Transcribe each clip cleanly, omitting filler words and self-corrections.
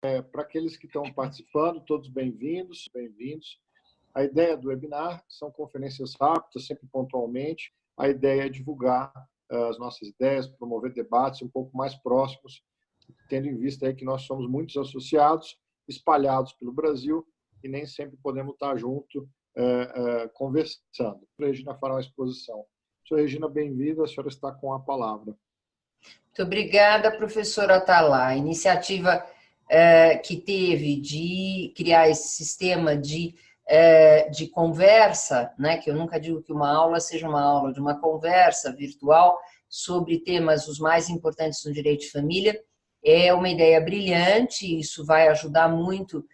Para aqueles que estão participando, todos bem-vindos, bem-vindos. A ideia do webinar são conferências rápidas, sempre pontualmente. A ideia é divulgar as nossas ideias, promover debates um pouco mais próximos, tendo em vista aí que nós somos muitos associados, espalhados pelo Brasil, e nem sempre podemos estar junto conversando. A Regina fará uma exposição. Senhora Regina, bem-vinda, a senhora está com a palavra. Muito obrigada, professora Atala. A iniciativa que teve de criar esse sistema de conversa, né, que eu nunca digo que uma aula seja uma aula, de uma conversa virtual sobre temas os mais importantes no direito de família, é uma ideia brilhante. Isso vai ajudar muito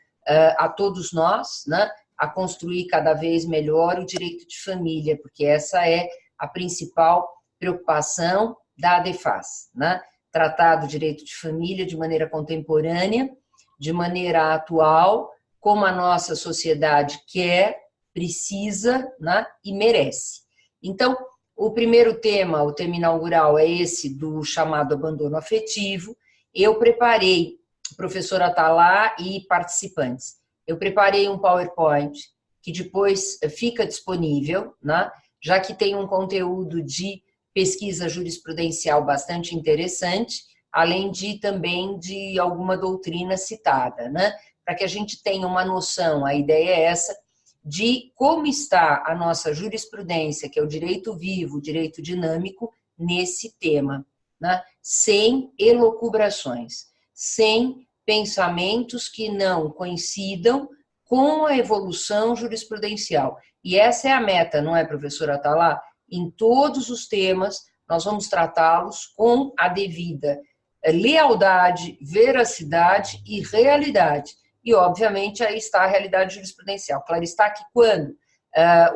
a todos nós, né, a construir cada vez melhor o direito de família, porque essa é a principal preocupação da ADEFAS, né? Tratar do direito de família de maneira contemporânea, de maneira atual, como a nossa sociedade quer, precisa, né? E merece. Então, o primeiro tema, o tema inaugural, é esse do chamado abandono afetivo. Eu preparei, professora Atala e participantes, eu preparei um PowerPoint que depois fica disponível, né? Já que tem um conteúdo de pesquisa jurisprudencial bastante interessante, além de também de alguma doutrina citada, né? Para que a gente tenha uma noção, a ideia é essa, de como está a nossa jurisprudência, que é o direito vivo, o direito dinâmico, nesse tema, né? Sem elucubrações, sem pensamentos que não coincidam com a evolução jurisprudencial. E essa é a meta, não é, professora Atala? Em todos os temas, nós vamos tratá-los com a devida lealdade, veracidade e realidade. E, obviamente, aí está a realidade jurisprudencial. Claro está que quando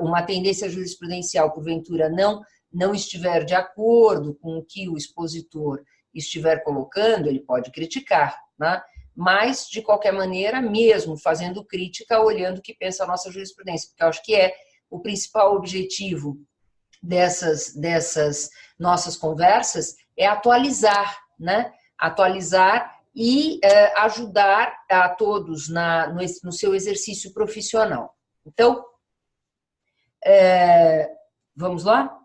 uma tendência jurisprudencial, porventura, não estiver de acordo com o que o expositor estiver colocando, ele pode criticar, né? Mas, de qualquer maneira, mesmo fazendo crítica, olhando o que pensa a nossa jurisprudência, porque eu acho que é o principal objetivo dessas nossas conversas é atualizar, né? Atualizar e ajudar a todos no seu exercício profissional. Então, vamos lá?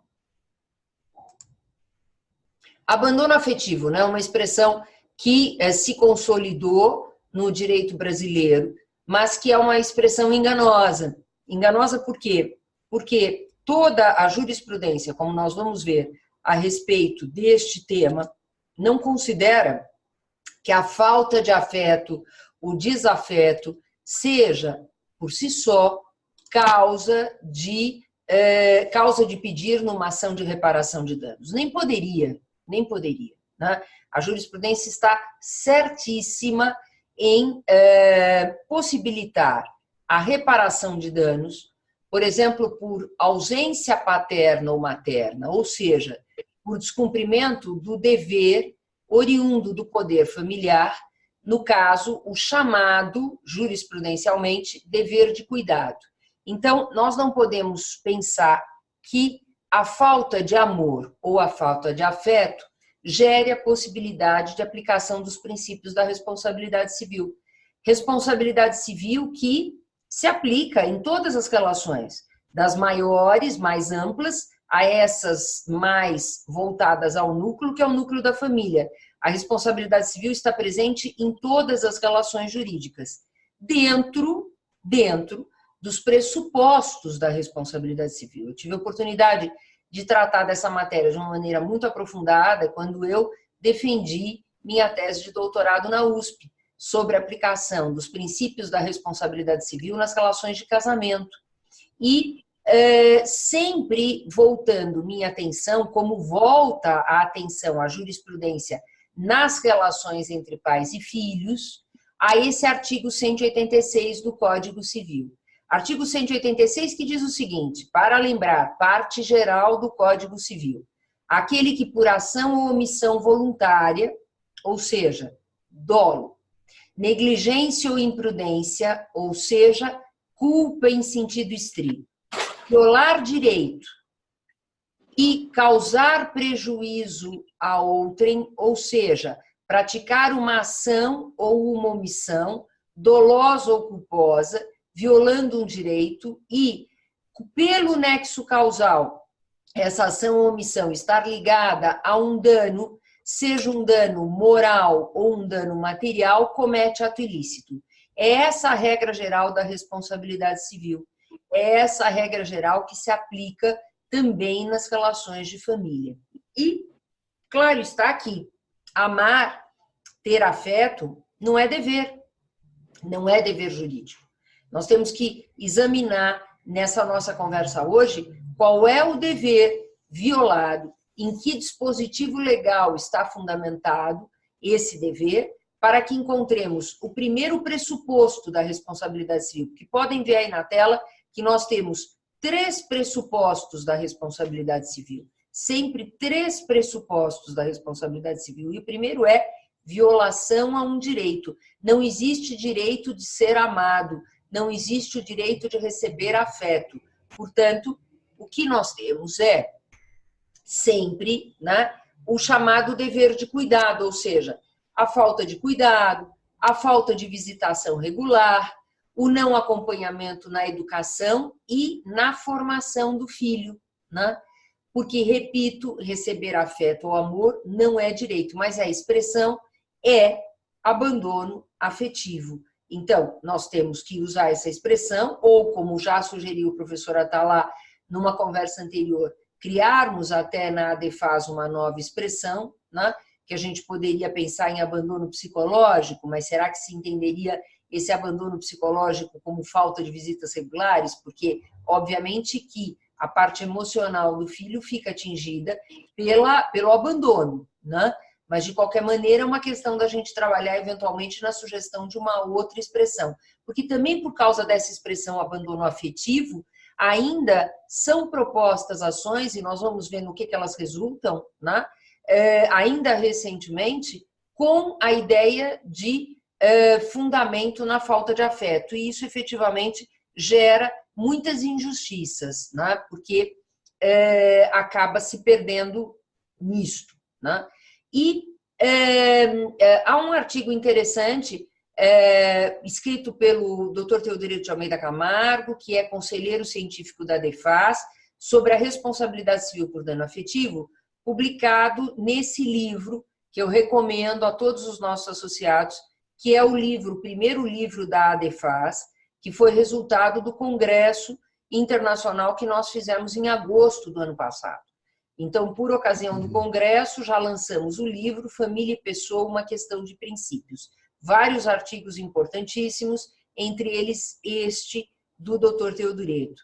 Abandono afetivo, né? Uma expressão que se consolidou no direito brasileiro, mas que é uma expressão enganosa. Enganosa por quê? Porque toda a jurisprudência, como nós vamos ver a respeito deste tema, não considera que a falta de afeto, o desafeto, seja, por si só, causa de pedir numa ação de reparação de danos. Nem poderia, né? A jurisprudência está certíssima em possibilitar a reparação de danos, por exemplo, por ausência paterna ou materna, ou seja, por descumprimento do dever oriundo do poder familiar, no caso, o chamado, jurisprudencialmente, dever de cuidado. Então, nós não podemos pensar que a falta de amor ou a falta de afeto gere a possibilidade de aplicação dos princípios da responsabilidade civil. Responsabilidade civil que se aplica em todas as relações, das maiores, mais amplas, a essas mais voltadas ao núcleo, que é o núcleo da família. A responsabilidade civil está presente em todas as relações jurídicas, dentro dos pressupostos da responsabilidade civil. Eu tive a oportunidade de tratar dessa matéria de uma maneira muito aprofundada quando eu defendi minha tese de doutorado na USP, sobre a aplicação dos princípios da responsabilidade civil nas relações de casamento. E sempre voltando minha atenção, como volta a atenção à jurisprudência nas relações entre pais e filhos, a esse artigo 186 do Código Civil. Artigo 186 que diz o seguinte: para lembrar, parte geral do Código Civil, aquele que por ação ou omissão voluntária, ou seja, dolo, negligência ou imprudência, ou seja, culpa em sentido estrito, violar direito e causar prejuízo a outrem, ou seja, praticar uma ação ou uma omissão dolosa ou culposa, violando um direito e, pelo nexo causal, essa ação ou omissão estar ligada a um dano, seja um dano moral ou um dano material, comete ato ilícito. É essa a regra geral da responsabilidade civil. É essa a regra geral que se aplica também nas relações de família. E, claro está que amar, ter afeto, não é dever jurídico. Nós temos que examinar nessa nossa conversa hoje qual é o dever violado, em que dispositivo legal está fundamentado esse dever, para que encontremos o primeiro pressuposto da responsabilidade civil, que podem ver aí na tela que nós temos 3 pressupostos da responsabilidade civil, sempre 3 pressupostos da responsabilidade civil, e o primeiro é violação a um direito. Não existe direito de ser amado, não existe o direito de receber afeto. Portanto, o que nós temos é sempre, né, o chamado dever de cuidado, ou seja, a falta de cuidado, a falta de visitação regular, o não acompanhamento na educação e na formação do filho, né? Porque, repito, receber afeto ou amor não é direito, mas a expressão é abandono afetivo. Então, nós temos que usar essa expressão, ou como já sugeriu o professor Attalá numa conversa anterior, criarmos até na ADEFAS uma nova expressão, né? Que a gente poderia pensar em abandono psicológico, mas será que se entenderia esse abandono psicológico como falta de visitas regulares? Porque, obviamente, que a parte emocional do filho fica atingida pelo abandono, né? Mas, de qualquer maneira, é uma questão da gente trabalhar, eventualmente, na sugestão de uma outra expressão. Porque também por causa dessa expressão abandono afetivo, ainda são propostas ações, e nós vamos ver no que elas resultam, né? Ainda recentemente, com a ideia de fundamento na falta de afeto. E isso, efetivamente, gera muitas injustiças, né? Porque acaba se perdendo nisto, né? E há um artigo interessante escrito pelo Dr. Teodorico de Almeida Camargo, que é conselheiro científico da ADEFAS, sobre a responsabilidade civil por dano afetivo, publicado nesse livro, que eu recomendo a todos os nossos associados, que é o primeiro livro da ADEFAS, que foi resultado do congresso internacional que nós fizemos em agosto do ano passado. Então, por ocasião do congresso, já lançamos o livro Família e Pessoa, uma questão de princípios. Vários artigos importantíssimos, entre eles este do Dr. Teodoreto.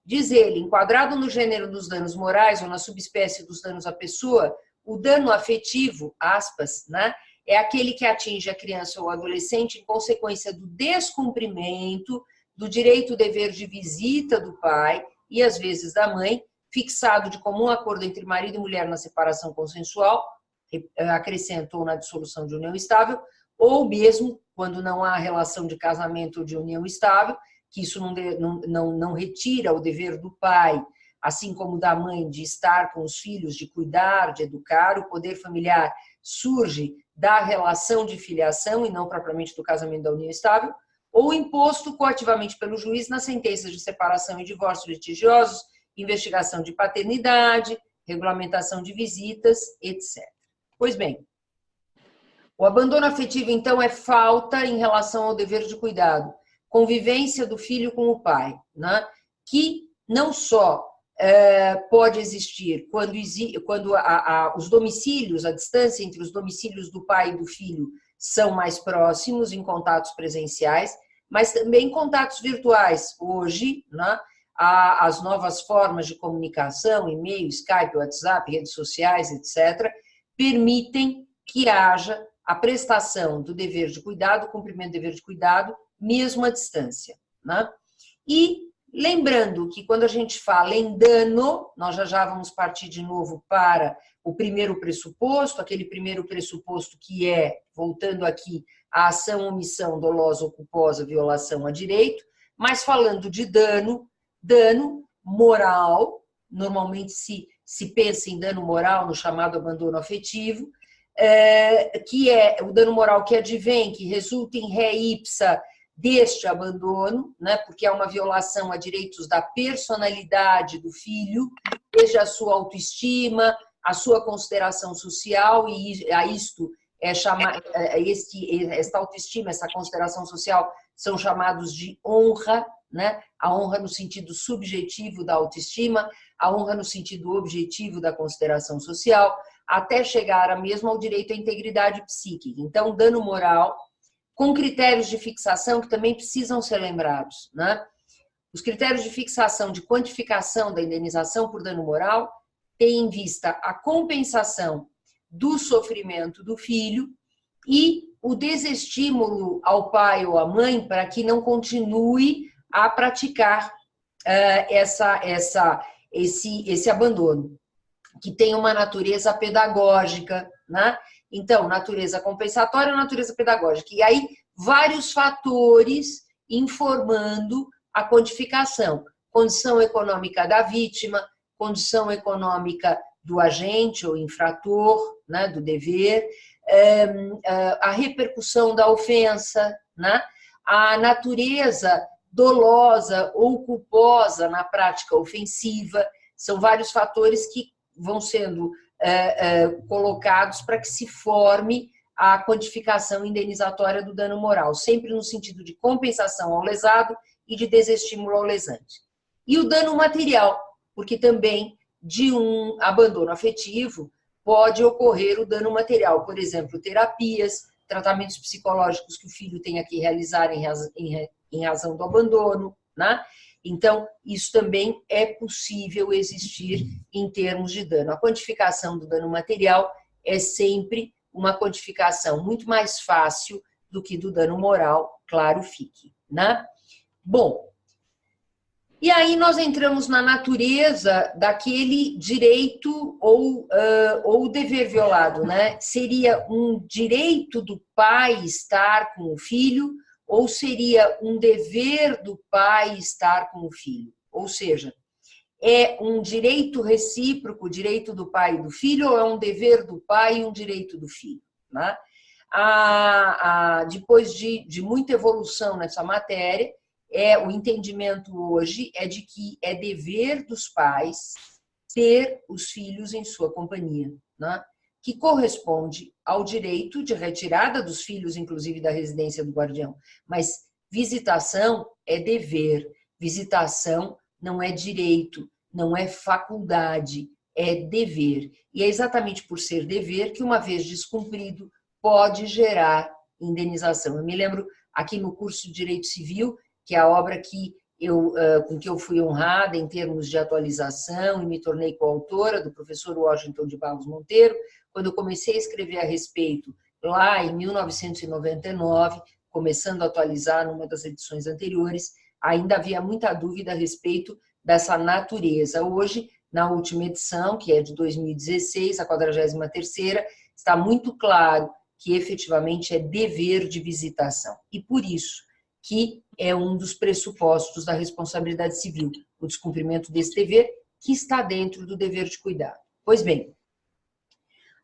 Diz ele, enquadrado no gênero dos danos morais ou na subespécie dos danos à pessoa, o dano afetivo, aspas, né, é aquele que atinge a criança ou o adolescente em consequência do descumprimento do direito-dever de visita do pai e, às vezes, da mãe, fixado de comum acordo entre marido e mulher na separação consensual, acrescentou na dissolução de união estável, ou mesmo quando não há relação de casamento ou de união estável, que isso não retira o dever do pai, assim como da mãe, de estar com os filhos, de cuidar, de educar. O poder familiar surge da relação de filiação e não propriamente do casamento da união estável, ou imposto coativamente pelo juiz nas sentenças de separação e divórcio litigiosos, investigação de paternidade, regulamentação de visitas, etc. Pois bem, o abandono afetivo, então, é falta em relação ao dever de cuidado, convivência do filho com o pai, né? Que não só pode existir quando os domicílios, a distância entre os domicílios do pai e do filho são mais próximos em contatos presenciais, mas também contatos virtuais. Hoje, né, as novas formas de comunicação, e-mail, Skype, WhatsApp, redes sociais, etc., permitem que haja a prestação do dever de cuidado, o cumprimento do dever de cuidado, mesmo à distância, né? E lembrando que quando a gente fala em dano, nós já vamos partir de novo para o primeiro pressuposto, aquele primeiro pressuposto que é, voltando aqui, a ação, omissão, dolosa ou culposa, violação a direito, mas falando de dano moral, normalmente se pensa em dano moral no chamado abandono afetivo, que é o dano moral que advém, que resulta em ré ipsa deste abandono, né, porque é uma violação a direitos da personalidade do filho, desde a sua autoestima, a sua consideração social, e a isto é esta autoestima, essa consideração social são chamados de honra, né? A honra no sentido subjetivo da autoestima, a honra no sentido objetivo da consideração social, até chegar mesmo ao direito à integridade psíquica. Então, dano moral, com critérios de fixação que também precisam ser lembrados, né? Os critérios de fixação de quantificação da indenização por dano moral têm em vista a compensação do sofrimento do filho e o desestímulo ao pai ou à mãe para que não continue a praticar esse abandono, que tem uma natureza pedagógica, né? Então, natureza compensatória e natureza pedagógica. E aí, vários fatores informando a quantificação. Condição econômica da vítima, condição econômica do agente ou infrator, né, do dever, a repercussão da ofensa, né, a natureza dolosa ou culposa na prática ofensiva. São vários fatores que vão sendo colocados para que se forme a quantificação indenizatória do dano moral, sempre no sentido de compensação ao lesado e de desestímulo ao lesante. E o dano material, porque também de um abandono afetivo pode ocorrer o dano material, por exemplo, terapias, tratamentos psicológicos que o filho tenha que realizar em razão do abandono, né? Então, isso também é possível existir em termos de dano. A quantificação do dano material é sempre uma quantificação muito mais fácil do que do dano moral, claro fique, né? Bom, e aí nós entramos na natureza daquele direito ou dever violado, né? Seria um direito do pai estar com o filho ou seria um dever do pai estar com o filho? Ou seja, é um direito recíproco, o direito do pai e do filho, ou é um dever do pai e um direito do filho? Né? Depois de muita evolução nessa matéria, o entendimento hoje é de que é dever dos pais ter os filhos em sua companhia, né? Que corresponde ao direito de retirada dos filhos, inclusive da residência do guardião. Mas visitação é dever, visitação não é direito, não é faculdade, é dever. E é exatamente por ser dever que, uma vez descumprido, pode gerar indenização. Eu me lembro aqui no curso de Direito Civil, que é a obra com que eu fui honrada em termos de atualização e me tornei coautora, do professor Washington de Barros Monteiro, quando eu comecei a escrever a respeito, lá em 1999, começando a atualizar numa das edições anteriores, ainda havia muita dúvida a respeito dessa natureza. Hoje, na última edição, que é de 2016, a 43ª, está muito claro que efetivamente é dever de visitação. E por isso que é um dos pressupostos da responsabilidade civil, o descumprimento desse dever, que está dentro do dever de cuidado. Pois bem,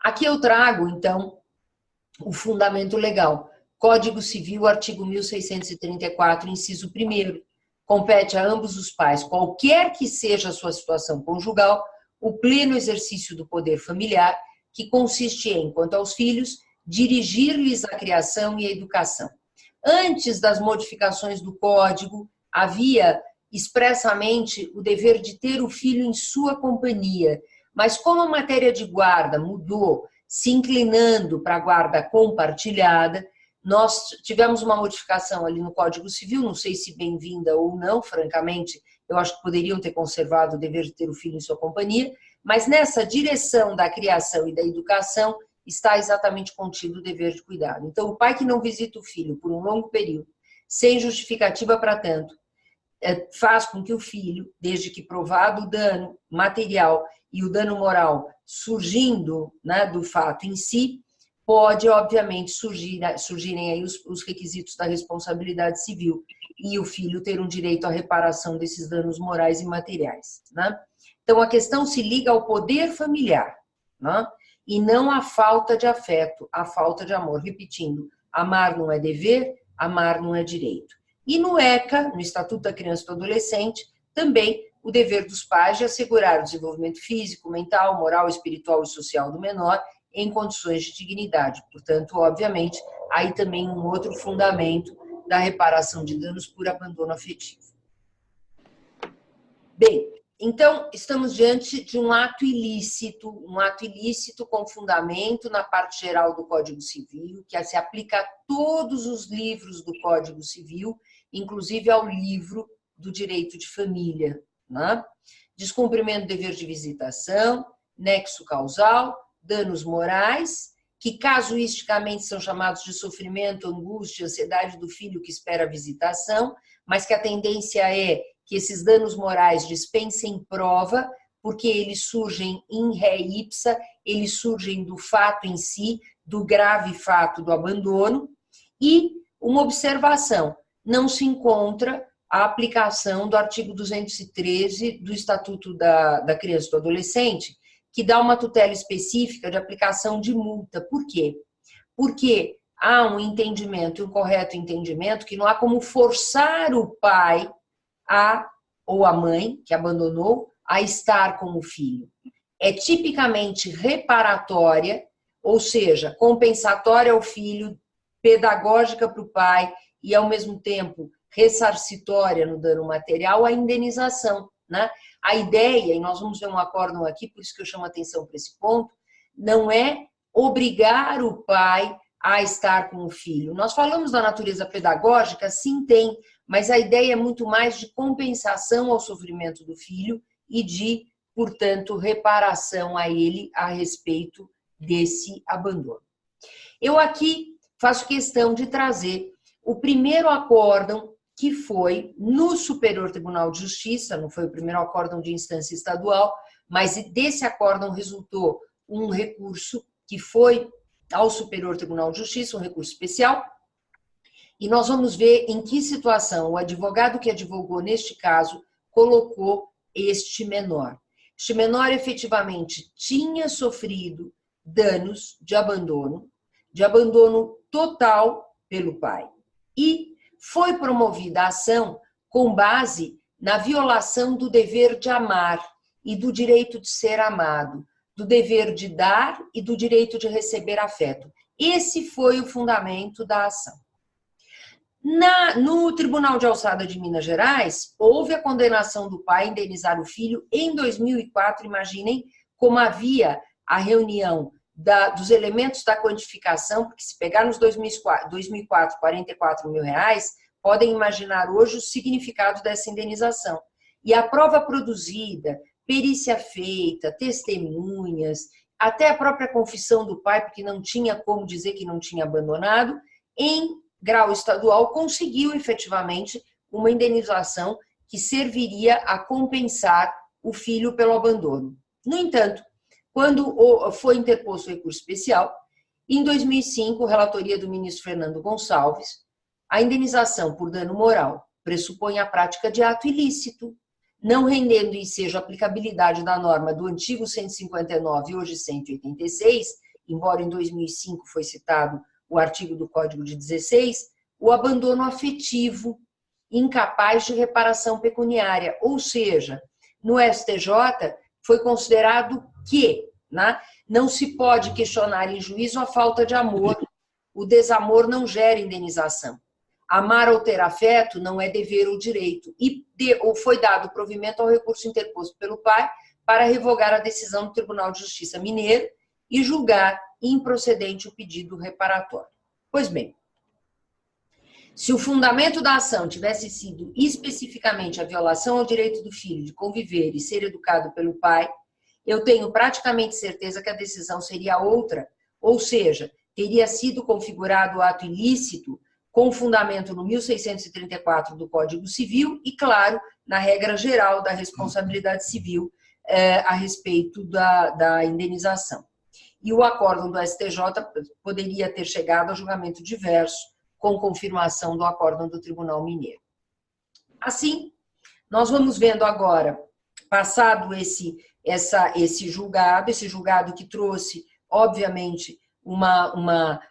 aqui eu trago, então, o fundamento legal. Código Civil, artigo 1634, inciso 1º, compete a ambos os pais, qualquer que seja a sua situação conjugal, o pleno exercício do poder familiar, que consiste em, quanto aos filhos, dirigir-lhes a criação e a educação. Antes das modificações do Código, havia expressamente o dever de ter o filho em sua companhia, mas como a matéria de guarda mudou, se inclinando para a guarda compartilhada, nós tivemos uma modificação ali no Código Civil, não sei se bem-vinda ou não, francamente, eu acho que poderiam ter conservado o dever de ter o filho em sua companhia, mas nessa direção da criação e da educação está exatamente contido o dever de cuidado. Então, o pai que não visita o filho por um longo período, sem justificativa para tanto, faz com que o filho, desde que provado o dano material e o dano moral surgindo, né, do fato em si, pode, obviamente, surgirem aí os requisitos da responsabilidade civil e o filho ter um direito à reparação desses danos morais e materiais, né? Então, a questão se liga ao poder familiar, né? e não a falta de afeto, a falta de amor. Repetindo, amar não é dever, amar não é direito. E no ECA, no Estatuto da Criança e do Adolescente, também o dever dos pais de assegurar o desenvolvimento físico, mental, moral, espiritual e social do menor em condições de dignidade. Portanto, obviamente, aí também um outro fundamento da reparação de danos por abandono afetivo. Bem, então, estamos diante de um ato ilícito com fundamento na parte geral do Código Civil, que se aplica a todos os livros do Código Civil, inclusive ao livro do Direito de Família, né? Descumprimento do dever de visitação, nexo causal, danos morais, que casuisticamente são chamados de sofrimento, angústia, ansiedade do filho que espera a visitação, mas que a tendência é que esses danos morais dispensem prova, porque eles surgem in re ipsa, eles surgem do fato em si, do grave fato do abandono, e uma observação, não se encontra a aplicação do artigo 213 do Estatuto da Criança e do Adolescente, que dá uma tutela específica de aplicação de multa. Por quê? Porque há um entendimento, um correto entendimento, que não há como forçar o pai ou a mãe, que abandonou, a estar com o filho. É tipicamente reparatória, ou seja, compensatória ao filho, pedagógica para o pai e, ao mesmo tempo, ressarcitória no dano material, a indenização, né? A ideia, e nós vamos ver um acórdão aqui, por isso que eu chamo a atenção para esse ponto, não é obrigar o pai a estar com o filho. Nós falamos da natureza pedagógica, sim, tem, mas a ideia é muito mais de compensação ao sofrimento do filho e de, portanto, reparação a ele a respeito desse abandono. Eu aqui faço questão de trazer o primeiro acórdão que foi no Superior Tribunal de Justiça, não foi o primeiro acórdão de instância estadual, mas desse acórdão resultou um recurso que foi ao Superior Tribunal de Justiça, um recurso especial, e nós vamos ver em que situação o advogado que advogou neste caso colocou este menor. Este menor efetivamente tinha sofrido danos de abandono total pelo pai, e foi promovida a ação com base na violação do dever de amar e do direito de ser amado, do dever de dar e do direito de receber afeto. Esse foi o fundamento da ação. No Tribunal de Alçada de Minas Gerais, houve a condenação do pai a indenizar o filho em 2004. Imaginem como havia a reunião dos elementos da quantificação, porque se pegar nos 2004, 44 mil reais, podem imaginar hoje o significado dessa indenização. E a prova produzida, perícia feita, testemunhas, até a própria confissão do pai, porque não tinha como dizer que não tinha abandonado, em grau estadual, conseguiu efetivamente uma indenização que serviria a compensar o filho pelo abandono. No entanto, quando foi interposto o recurso especial, em 2005, relatoria do ministro Fernando Gonçalves, a indenização por dano moral pressupõe a prática de ato ilícito, não rendendo ensejo a aplicabilidade da norma do antigo 159, hoje 186, embora em 2005 foi citado o artigo do Código de 16, o abandono afetivo, incapaz de reparação pecuniária, ou seja, no STJ foi considerado que, né, não se pode questionar em juízo a falta de amor, o desamor não gera indenização. Amar ou ter afeto não é dever ou direito, ou foi dado provimento ao recurso interposto pelo pai para revogar a decisão do Tribunal de Justiça Mineiro e julgar improcedente o pedido reparatório. Pois bem, se o fundamento da ação tivesse sido especificamente a violação ao direito do filho de conviver e ser educado pelo pai, eu tenho praticamente certeza que a decisão seria outra, ou seja, teria sido configurado o ato ilícito com fundamento no 1634 do Código Civil e, claro, na regra geral da responsabilidade civil a respeito da indenização. E o acórdão do STJ poderia ter chegado a julgamento diverso com confirmação do acórdão do Tribunal Mineiro. Assim, nós vamos vendo agora, passado esse julgado que trouxe obviamente, uma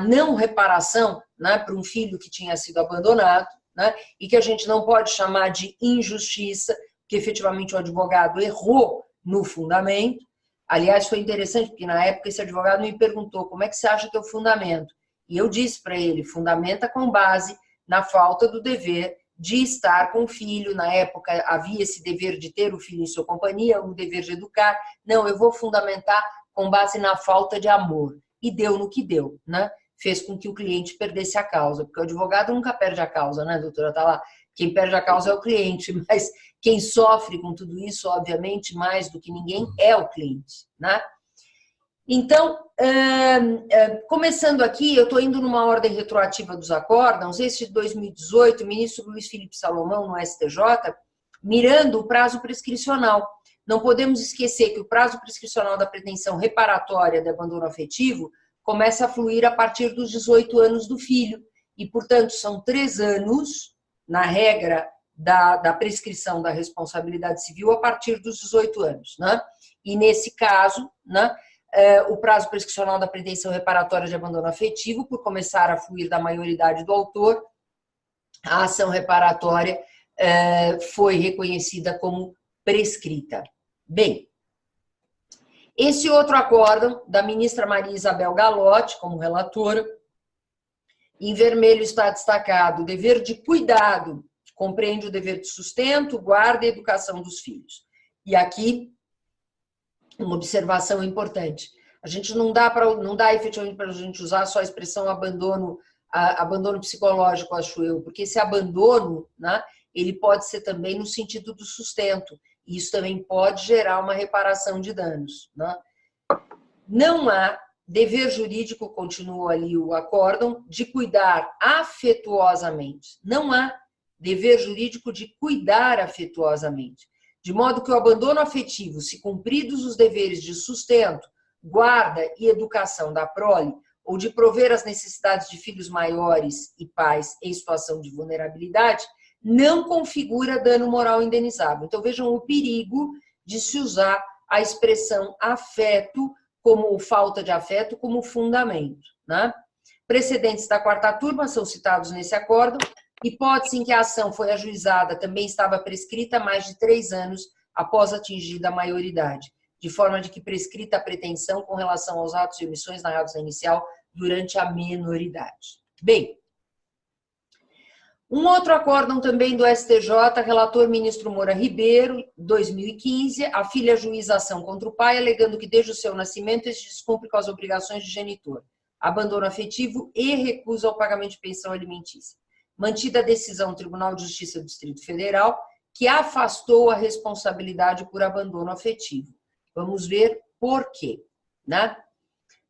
não reparação, né, para um filho que tinha sido abandonado, né, e que a gente não pode chamar de injustiça, porque efetivamente o advogado errou no fundamento. Aliás, foi interessante, porque na época esse advogado me perguntou como é que você acha que é o fundamento? E eu disse para ele, fundamenta com base na falta do dever de estar com o filho. Na época havia esse dever de ter o filho em sua companhia, o dever de educar. Não, eu vou fundamentar com base na falta de amor. E deu no que deu, né? Fez com que o cliente perdesse a causa, porque o advogado nunca perde a causa, né, doutora? Tá lá. Quem perde a causa é o cliente, mas quem sofre com tudo isso, obviamente, mais do que ninguém, é o cliente, né? Então, começando aqui, eu estou indo numa ordem retroativa dos acórdãos. Esse de 2018, o ministro Luiz Felipe Salomão, no STJ, mirando o prazo prescricional. Não podemos esquecer que o prazo prescricional da pretensão reparatória de abandono afetivo começa a fluir a partir dos 18 anos do filho. E, portanto, são 3 anos, na regra da prescrição da responsabilidade civil, a partir dos 18 anos, né? E, nesse caso, né, o prazo prescricional da pretensão reparatória de abandono afetivo, por começar a fluir da maioridade do autor, a ação reparatória foi reconhecida como prescrita. Bem, esse outro acórdão, da ministra Maria Isabel Galotti, como relatora, em vermelho está destacado o dever de cuidado, que compreende o dever de sustento, guarda e educação dos filhos. E aqui, uma observação importante. A gente não dá efetivamente para a gente usar só a expressão abandono psicológico, acho eu, porque esse abandono, né, ele pode ser também no sentido do sustento. E isso também pode gerar uma reparação de danos, né? Não há dever jurídico, continua ali o acórdão, de cuidar afetuosamente. Não há dever jurídico de cuidar afetuosamente. De modo que o abandono afetivo, se cumpridos os deveres de sustento, guarda e educação da prole, ou de prover as necessidades de filhos maiores e pais em situação de vulnerabilidade, não configura dano moral indenizável. Então, vejam o perigo de se usar a expressão afeto, como falta de afeto, como fundamento, né? Precedentes da 4ª turma são citados nesse acórdão. Hipótese em que a ação foi ajuizada também estava prescrita há mais de 3 anos após atingida a maioridade, de forma de que prescrita a pretensão com relação aos atos e omissões narrados na inicial durante a menoridade. Bem, um outro acórdão também do STJ, relator ministro Moura Ribeiro, 2015, a filha juíza ação contra o pai, alegando que desde o seu nascimento este descumpre com as obrigações de genitor, abandono afetivo e recusa ao pagamento de pensão alimentícia. Mantida a decisão do Tribunal de Justiça do Distrito Federal, que afastou a responsabilidade por abandono afetivo. Vamos ver por quê, né?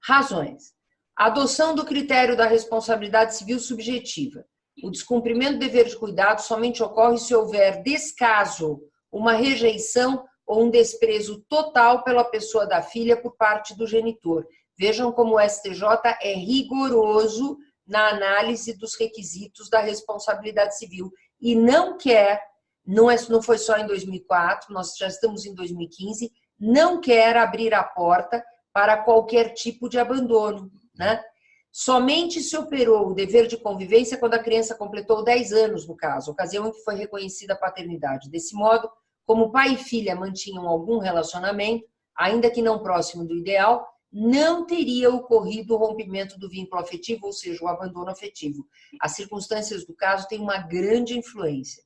Razões. A adoção do critério da responsabilidade civil subjetiva. O descumprimento do dever de cuidado somente ocorre se houver descaso, uma rejeição ou um desprezo total pela pessoa da filha por parte do genitor. Vejam como o STJ é rigoroso na análise dos requisitos da responsabilidade civil e não quer, não foi só em 2004, nós já estamos em 2015, não quer abrir a porta para qualquer tipo de abandono, né? Somente se operou o dever de convivência quando a criança completou 10 anos, no caso, ocasião em que foi reconhecida a paternidade. Desse modo, como pai e filha mantinham algum relacionamento, ainda que não próximo do ideal, não teria ocorrido o rompimento do vínculo afetivo, ou seja, o abandono afetivo. As circunstâncias do caso têm uma grande influência.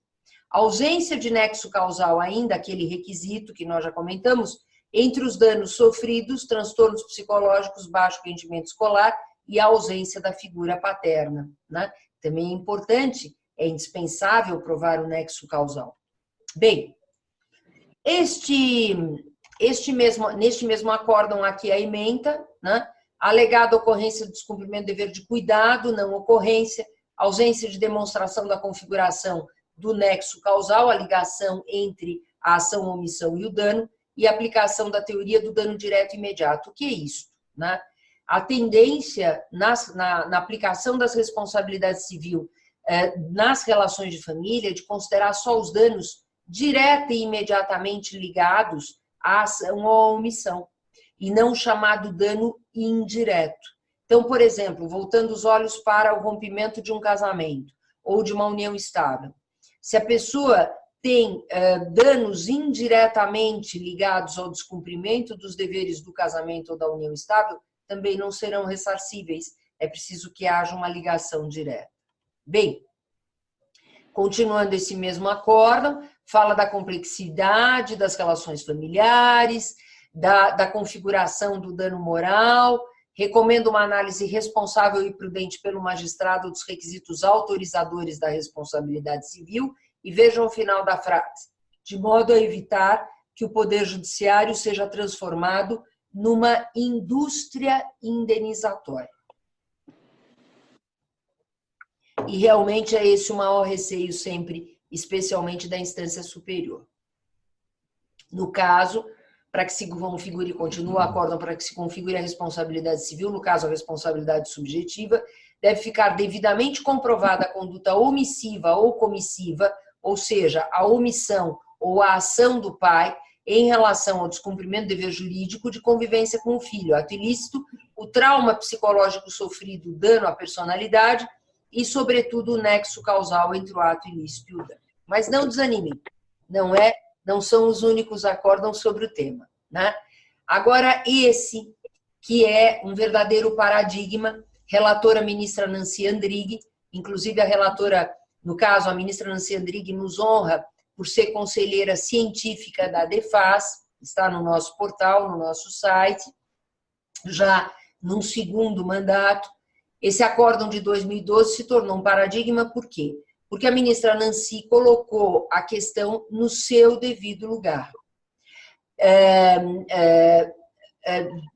A ausência de nexo causal, ainda aquele requisito que nós já comentamos, entre os danos sofridos, transtornos psicológicos, baixo rendimento escolar e a ausência da figura paterna, né? Também é importante, é indispensável provar o nexo causal. Bem, neste mesmo acórdão aqui a ementa, né? Alegada ocorrência do descumprimento do dever de cuidado, não ocorrência, ausência de demonstração da configuração do nexo causal, a ligação entre a ação, a omissão e o dano, e aplicação da teoria do dano direto e imediato. O que é isso, né? A tendência na aplicação das responsabilidades civil nas relações de família de considerar só os danos direta e imediatamente ligados à ação ou à omissão. e não o chamado dano indireto. Então, por exemplo, voltando os olhos para o rompimento de um casamento ou de uma união estável. Se a pessoa tem danos indiretamente ligados ao descumprimento dos deveres do casamento ou da união estável, também não serão ressarcíveis. É preciso que haja uma ligação direta. Bem, continuando esse mesmo acórdão, fala da complexidade das relações familiares, da configuração do dano moral, recomenda uma análise responsável e prudente pelo magistrado dos requisitos autorizadores da responsabilidade civil, e vejam o final da frase, de modo a evitar que o Poder Judiciário seja transformado numa indústria indenizatória. E realmente é esse o maior receio sempre, especialmente da instância superior. No caso, para que se configure, continua o acórdão, para que se configure a responsabilidade civil, no caso a responsabilidade subjetiva, deve ficar devidamente comprovada a conduta omissiva ou comissiva, ou seja, a omissão ou a ação do pai em relação ao descumprimento do dever jurídico de convivência com o filho, ato ilícito, o trauma psicológico sofrido, o dano à personalidade e, sobretudo, o nexo causal entre o ato ilícito e o dano. Mas não desanimem, não são os únicos acórdãos sobre o tema, né? Agora, esse, que é um verdadeiro paradigma, relatora ministra Nancy Andrighi, inclusive a relatora, no caso, a ministra Nancy Andrighi nos honra por ser conselheira científica da DEFAS, está no nosso portal, no nosso site, já num segundo mandato. Esse acórdão de 2012 se tornou um paradigma, por quê? Porque a ministra Nancy colocou a questão no seu devido lugar.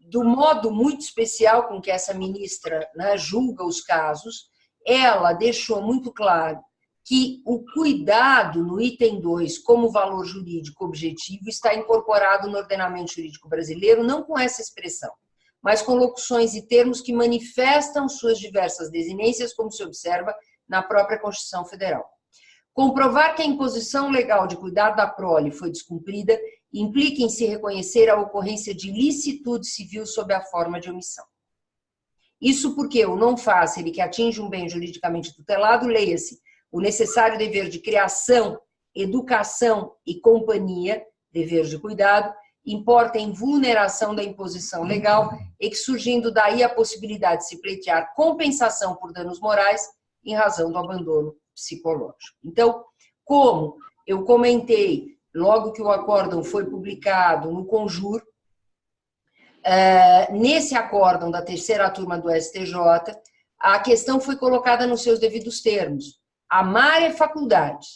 Do modo muito especial com que essa ministra, né, julga os casos, ela deixou muito claro que o cuidado no item 2 como valor jurídico objetivo está incorporado no ordenamento jurídico brasileiro, não com essa expressão, mas com locuções e termos que manifestam suas diversas desinências, como se observa na própria Constituição Federal. Comprovar que a imposição legal de cuidar da prole foi descumprida implica em se reconhecer a ocorrência de ilicitude civil sob a forma de omissão. Isso porque o não fazer que atinge um bem juridicamente tutelado, leia-se, o necessário dever de criação, educação e companhia, dever de cuidado, importa em vulneração da imposição legal e que, surgindo daí a possibilidade de se pleitear compensação por danos morais em razão do abandono psicológico. Então, como eu comentei, logo que o acórdão foi publicado no Conjur, nesse acórdão da terceira turma do STJ, a questão foi colocada nos seus devidos termos. Amar é faculdade,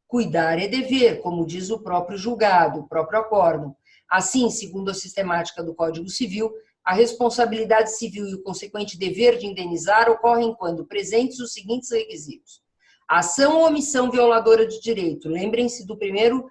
cuidar é dever, como diz o próprio julgado, o próprio acórdão. Assim, segundo a sistemática do Código Civil, a responsabilidade civil e o consequente dever de indenizar ocorrem quando presentes os seguintes requisitos. Ação ou omissão violadora de direito. Lembrem-se do primeiro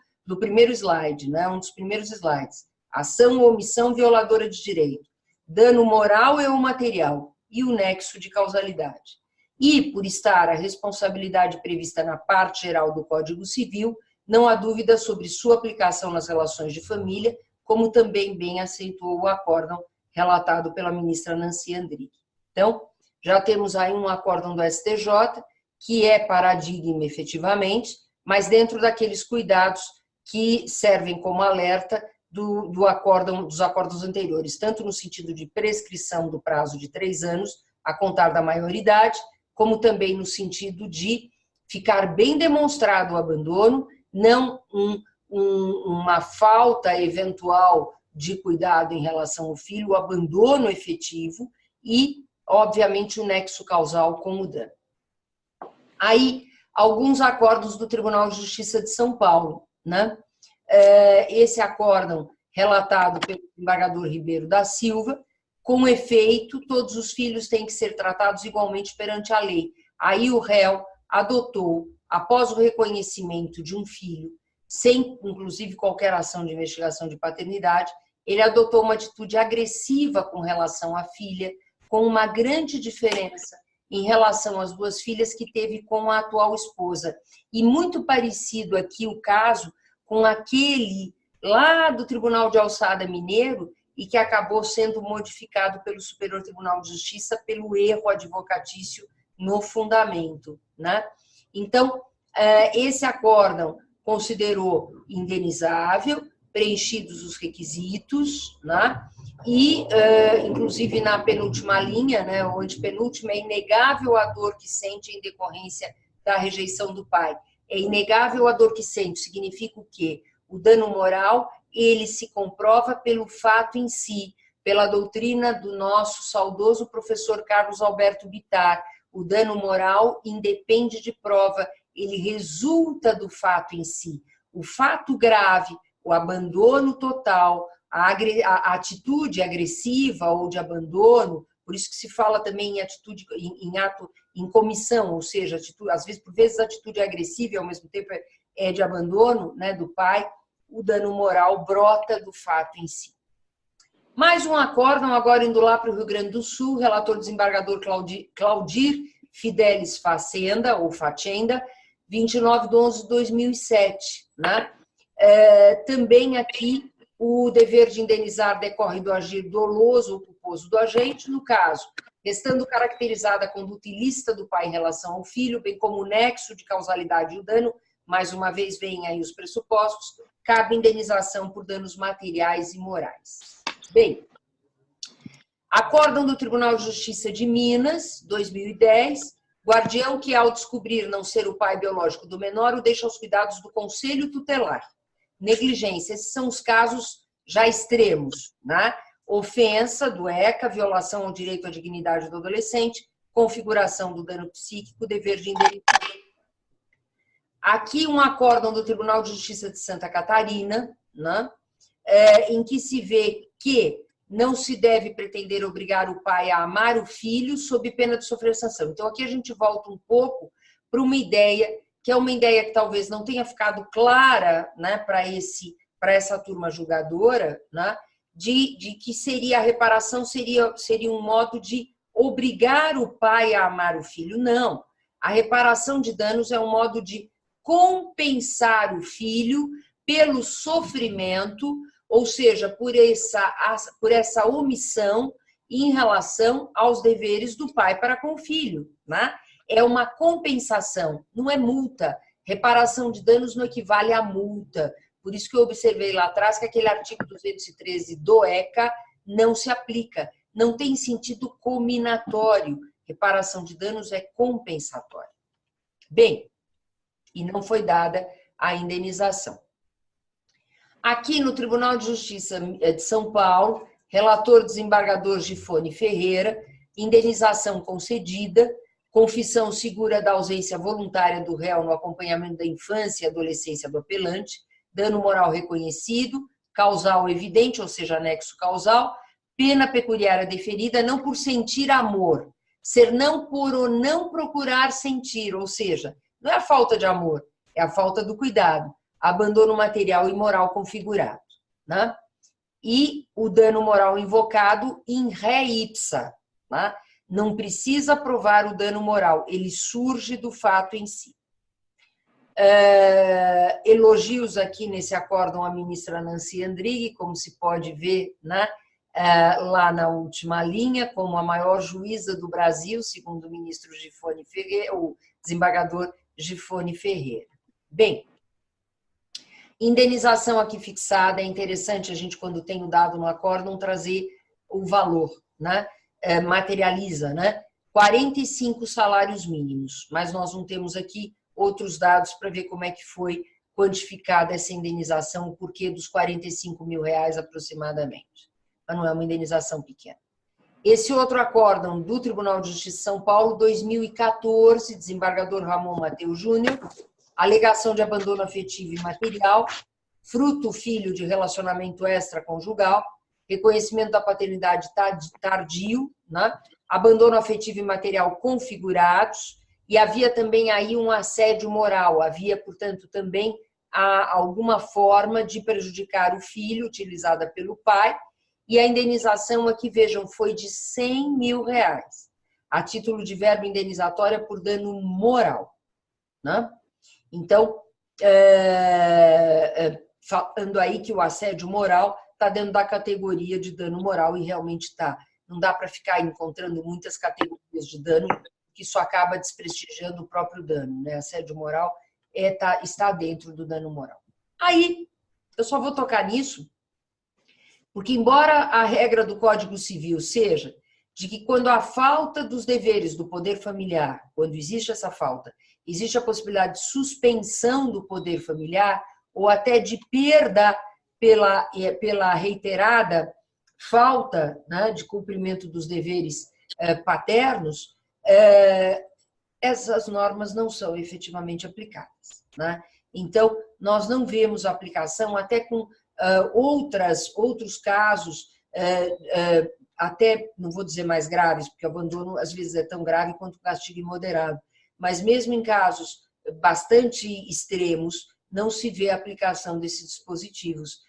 slide, né? Um dos primeiros slides. Ação ou omissão violadora de direito. Dano moral ou material. E o nexo de causalidade. E, por estar a responsabilidade prevista na parte geral do Código Civil, não há dúvida sobre sua aplicação nas relações de família, como também bem aceitou o acórdão relatado pela ministra Nancy Andrighi. Então, já temos aí um acórdão do STJ, que é paradigma efetivamente, mas dentro daqueles cuidados que servem como alerta dos acórdãos anteriores, tanto no sentido de prescrição do prazo de 3 anos, a contar da maioridade, como também no sentido de ficar bem demonstrado o abandono, não uma falta eventual de cuidado em relação ao filho, o abandono efetivo e, obviamente, o nexo causal com o dano. Aí, alguns acórdãos do Tribunal de Justiça de São Paulo, né? Esse acórdão relatado pelo embargador Ribeiro da Silva, com efeito, todos os filhos têm que ser tratados igualmente perante a lei. Aí o réu adotou, após o reconhecimento de um filho, sem, inclusive, qualquer ação de investigação de paternidade, ele adotou uma atitude agressiva com relação à filha, com uma grande diferença em relação às 2 filhas que teve com a atual esposa. E muito parecido aqui o caso com aquele lá do Tribunal de Alçada Mineiro, e que acabou sendo modificado pelo Superior Tribunal de Justiça pelo erro advocatício no fundamento, né? Então, esse acórdão considerou indenizável, preenchidos os requisitos, né? E, inclusive, na penúltima linha, né, ou antepenúltima, é inegável a dor que sente em decorrência da rejeição do pai. É inegável a dor que sente, significa o quê? O dano moral, ele se comprova pelo fato em si, pela doutrina do nosso saudoso professor Carlos Alberto Bittar. O dano moral independe de prova, ele resulta do fato em si. O fato grave, o abandono total, a atitude agressiva ou de abandono, por isso que se fala também em atitude, em comissão, ou seja, atitude, às vezes, por vezes, atitude agressiva e ao mesmo tempo é de abandono, né, do pai, o dano moral brota do fato em si. Mais um acórdão, agora indo lá para o Rio Grande do Sul, relator desembargador Claudir Fidelis Facenda, ou Facenda, 29/11/2007, né? Também aqui o dever de indenizar decorre do agir doloso ou culposo do agente, no caso, restando caracterizada a conduta ilícita do pai em relação ao filho, bem como o nexo de causalidade e o dano, mais uma vez vêm aí os pressupostos, cabe indenização por danos materiais e morais. Bem, acórdão do Tribunal de Justiça de Minas, 2010, guardião que, ao descobrir não ser o pai biológico do menor, o deixa aos cuidados do conselho tutelar. Negligência, esses são os casos já extremos, né? Ofensa do ECA, violação ao direito à dignidade do adolescente, configuração do dano psíquico, dever de indenização. Aqui um acórdão do Tribunal de Justiça de Santa Catarina, né? Em que se vê que não se deve pretender obrigar o pai a amar o filho sob pena de sofrer sanção. Então, aqui a gente volta um pouco para uma ideia, que é uma ideia que talvez não tenha ficado clara, né, para essa turma julgadora, né, de que a reparação seria um modo de obrigar o pai a amar o filho. Não. A reparação de danos é um modo de compensar o filho pelo sofrimento, ou seja, por essa omissão em relação aos deveres do pai para com o filho, né? É uma compensação, não é multa. Reparação de danos não equivale a multa. Por isso que eu observei lá atrás que aquele artigo 213 do ECA não se aplica, não tem sentido cominatório. Reparação de danos é compensatória. Bem, e não foi dada a indenização. Aqui no Tribunal de Justiça de São Paulo, relator desembargador Gifone Ferreira, indenização concedida, confissão segura da ausência voluntária do réu no acompanhamento da infância e adolescência do apelante, dano moral reconhecido, causal evidente, ou seja, anexo causal, pena pecuniária deferida não por sentir amor, ser não por ou não procurar sentir, ou seja, não é a falta de amor, é a falta do cuidado, abandono material e moral configurado, né? E o dano moral invocado in re ipsa, né? Não precisa provar o dano moral, ele surge do fato em si. Elogios aqui nesse acórdão à ministra Nancy Andrighi, como se pode ver, né? Lá na última linha, como a maior juíza do Brasil, segundo o ministro Gifone Ferreira, o desembargador Gifone Ferreira. Bem, indenização aqui fixada, é interessante a gente, quando tem o dado no acórdão, trazer o valor, né? Materializa, né? 45 salários mínimos, mas nós não temos aqui outros dados para ver como é que foi quantificada essa indenização, o porquê dos R$45 mil aproximadamente. Mas não é uma indenização pequena. Esse outro acórdão do Tribunal de Justiça de São Paulo, 2014, desembargador Ramon Mateus Júnior, alegação de abandono afetivo e material, fruto filho de relacionamento extraconjugal, reconhecimento da paternidade tardio, né? Abandono afetivo e material configurados, e havia também aí um assédio moral, havia, portanto, também alguma forma de prejudicar o filho, utilizada pelo pai, e a indenização aqui, vejam, foi de R$100 mil, a título de verba indenizatória por dano moral, né? Então, falando aí que o assédio moral está dentro da categoria de dano moral e realmente está. Não dá para ficar encontrando muitas categorias de dano, que isso acaba desprestigiando o próprio dano, né? Assédio moral está dentro do dano moral. Aí, eu só vou tocar nisso, porque embora a regra do Código Civil seja de que quando há falta dos deveres do poder familiar, quando existe essa falta, existe a possibilidade de suspensão do poder familiar ou até de perda pela reiterada falta, né, de cumprimento dos deveres paternos, essas normas não são efetivamente aplicadas, né? Então, nós não vemos aplicação até com outros casos, até, não vou dizer mais graves, porque o abandono às vezes é tão grave quanto o castigo imoderado, mas mesmo em casos bastante extremos, não se vê a aplicação desses dispositivos.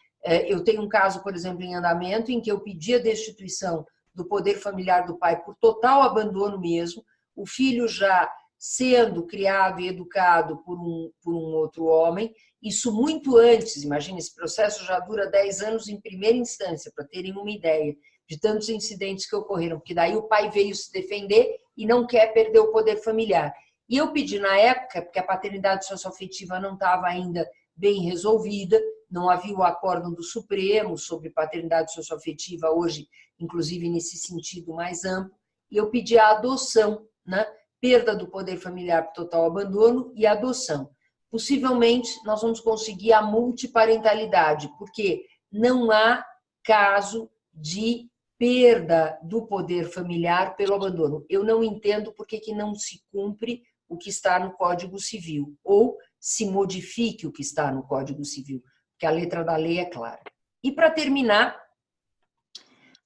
Eu tenho um caso, por exemplo, em andamento, em que eu pedi a destituição do poder familiar do pai por total abandono mesmo, o filho já sendo criado e educado por um outro homem, isso muito antes, imagina, esse processo já dura 10 anos em primeira instância, para terem uma ideia de tantos incidentes que ocorreram, porque daí o pai veio se defender e não quer perder o poder familiar. E eu pedi na época, porque a paternidade socioafetiva não estava ainda bem resolvida, não havia o acórdão do Supremo sobre paternidade socioafetiva, hoje, inclusive nesse sentido mais amplo, e eu pedi a adoção, né? Perda do poder familiar por total abandono e adoção. Possivelmente, nós vamos conseguir a multiparentalidade, porque não há caso de perda do poder familiar pelo abandono. Eu não entendo por que não se cumpre o que está no Código Civil, ou se modifique o que está no Código Civil, porque a letra da lei é clara. E para terminar,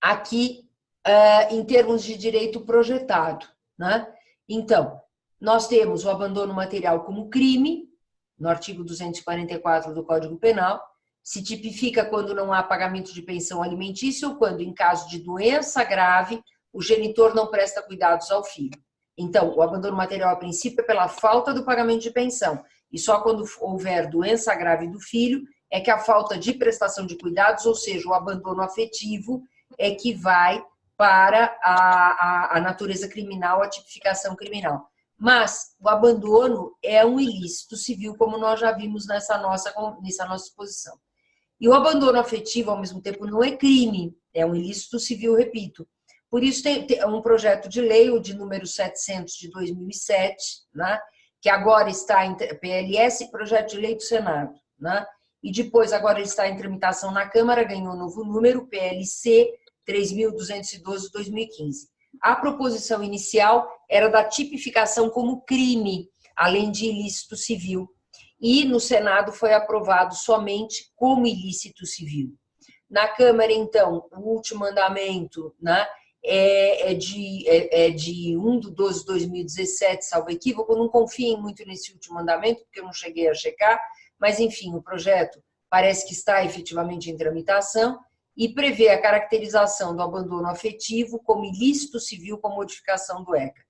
aqui, em termos de direito projetado, né? Então, nós temos o abandono material como crime, no artigo 244 do Código Penal, se tipifica quando não há pagamento de pensão alimentícia ou quando, em caso de doença grave, o genitor não presta cuidados ao filho. Então, o abandono material, a princípio, é pela falta do pagamento de pensão, e só quando houver doença grave do filho é que a falta de prestação de cuidados, ou seja, o abandono afetivo, é que vai para a natureza criminal, a tipificação criminal. Mas o abandono é um ilícito civil, como nós já vimos nessa nossa exposição. E o abandono afetivo, ao mesmo tempo, não é crime, é um ilícito civil, repito. Por isso tem um projeto de lei, o de número 700 de 2007, né, que agora está em PLS, projeto de lei do Senado, né, e depois agora ele está em tramitação na Câmara, ganhou um novo número, PLC 3.212 de 2015. A proposição inicial era da tipificação como crime, além de ilícito civil, e no Senado foi aprovado somente como ilícito civil. Na Câmara, então, o último andamento, né, é de 1 de 12 de 2017, salvo equívoco, não confiem muito nesse último andamento, porque eu não cheguei a checar, mas, enfim, o projeto parece que está efetivamente em tramitação e prevê a caracterização do abandono afetivo como ilícito civil com modificação do ECA.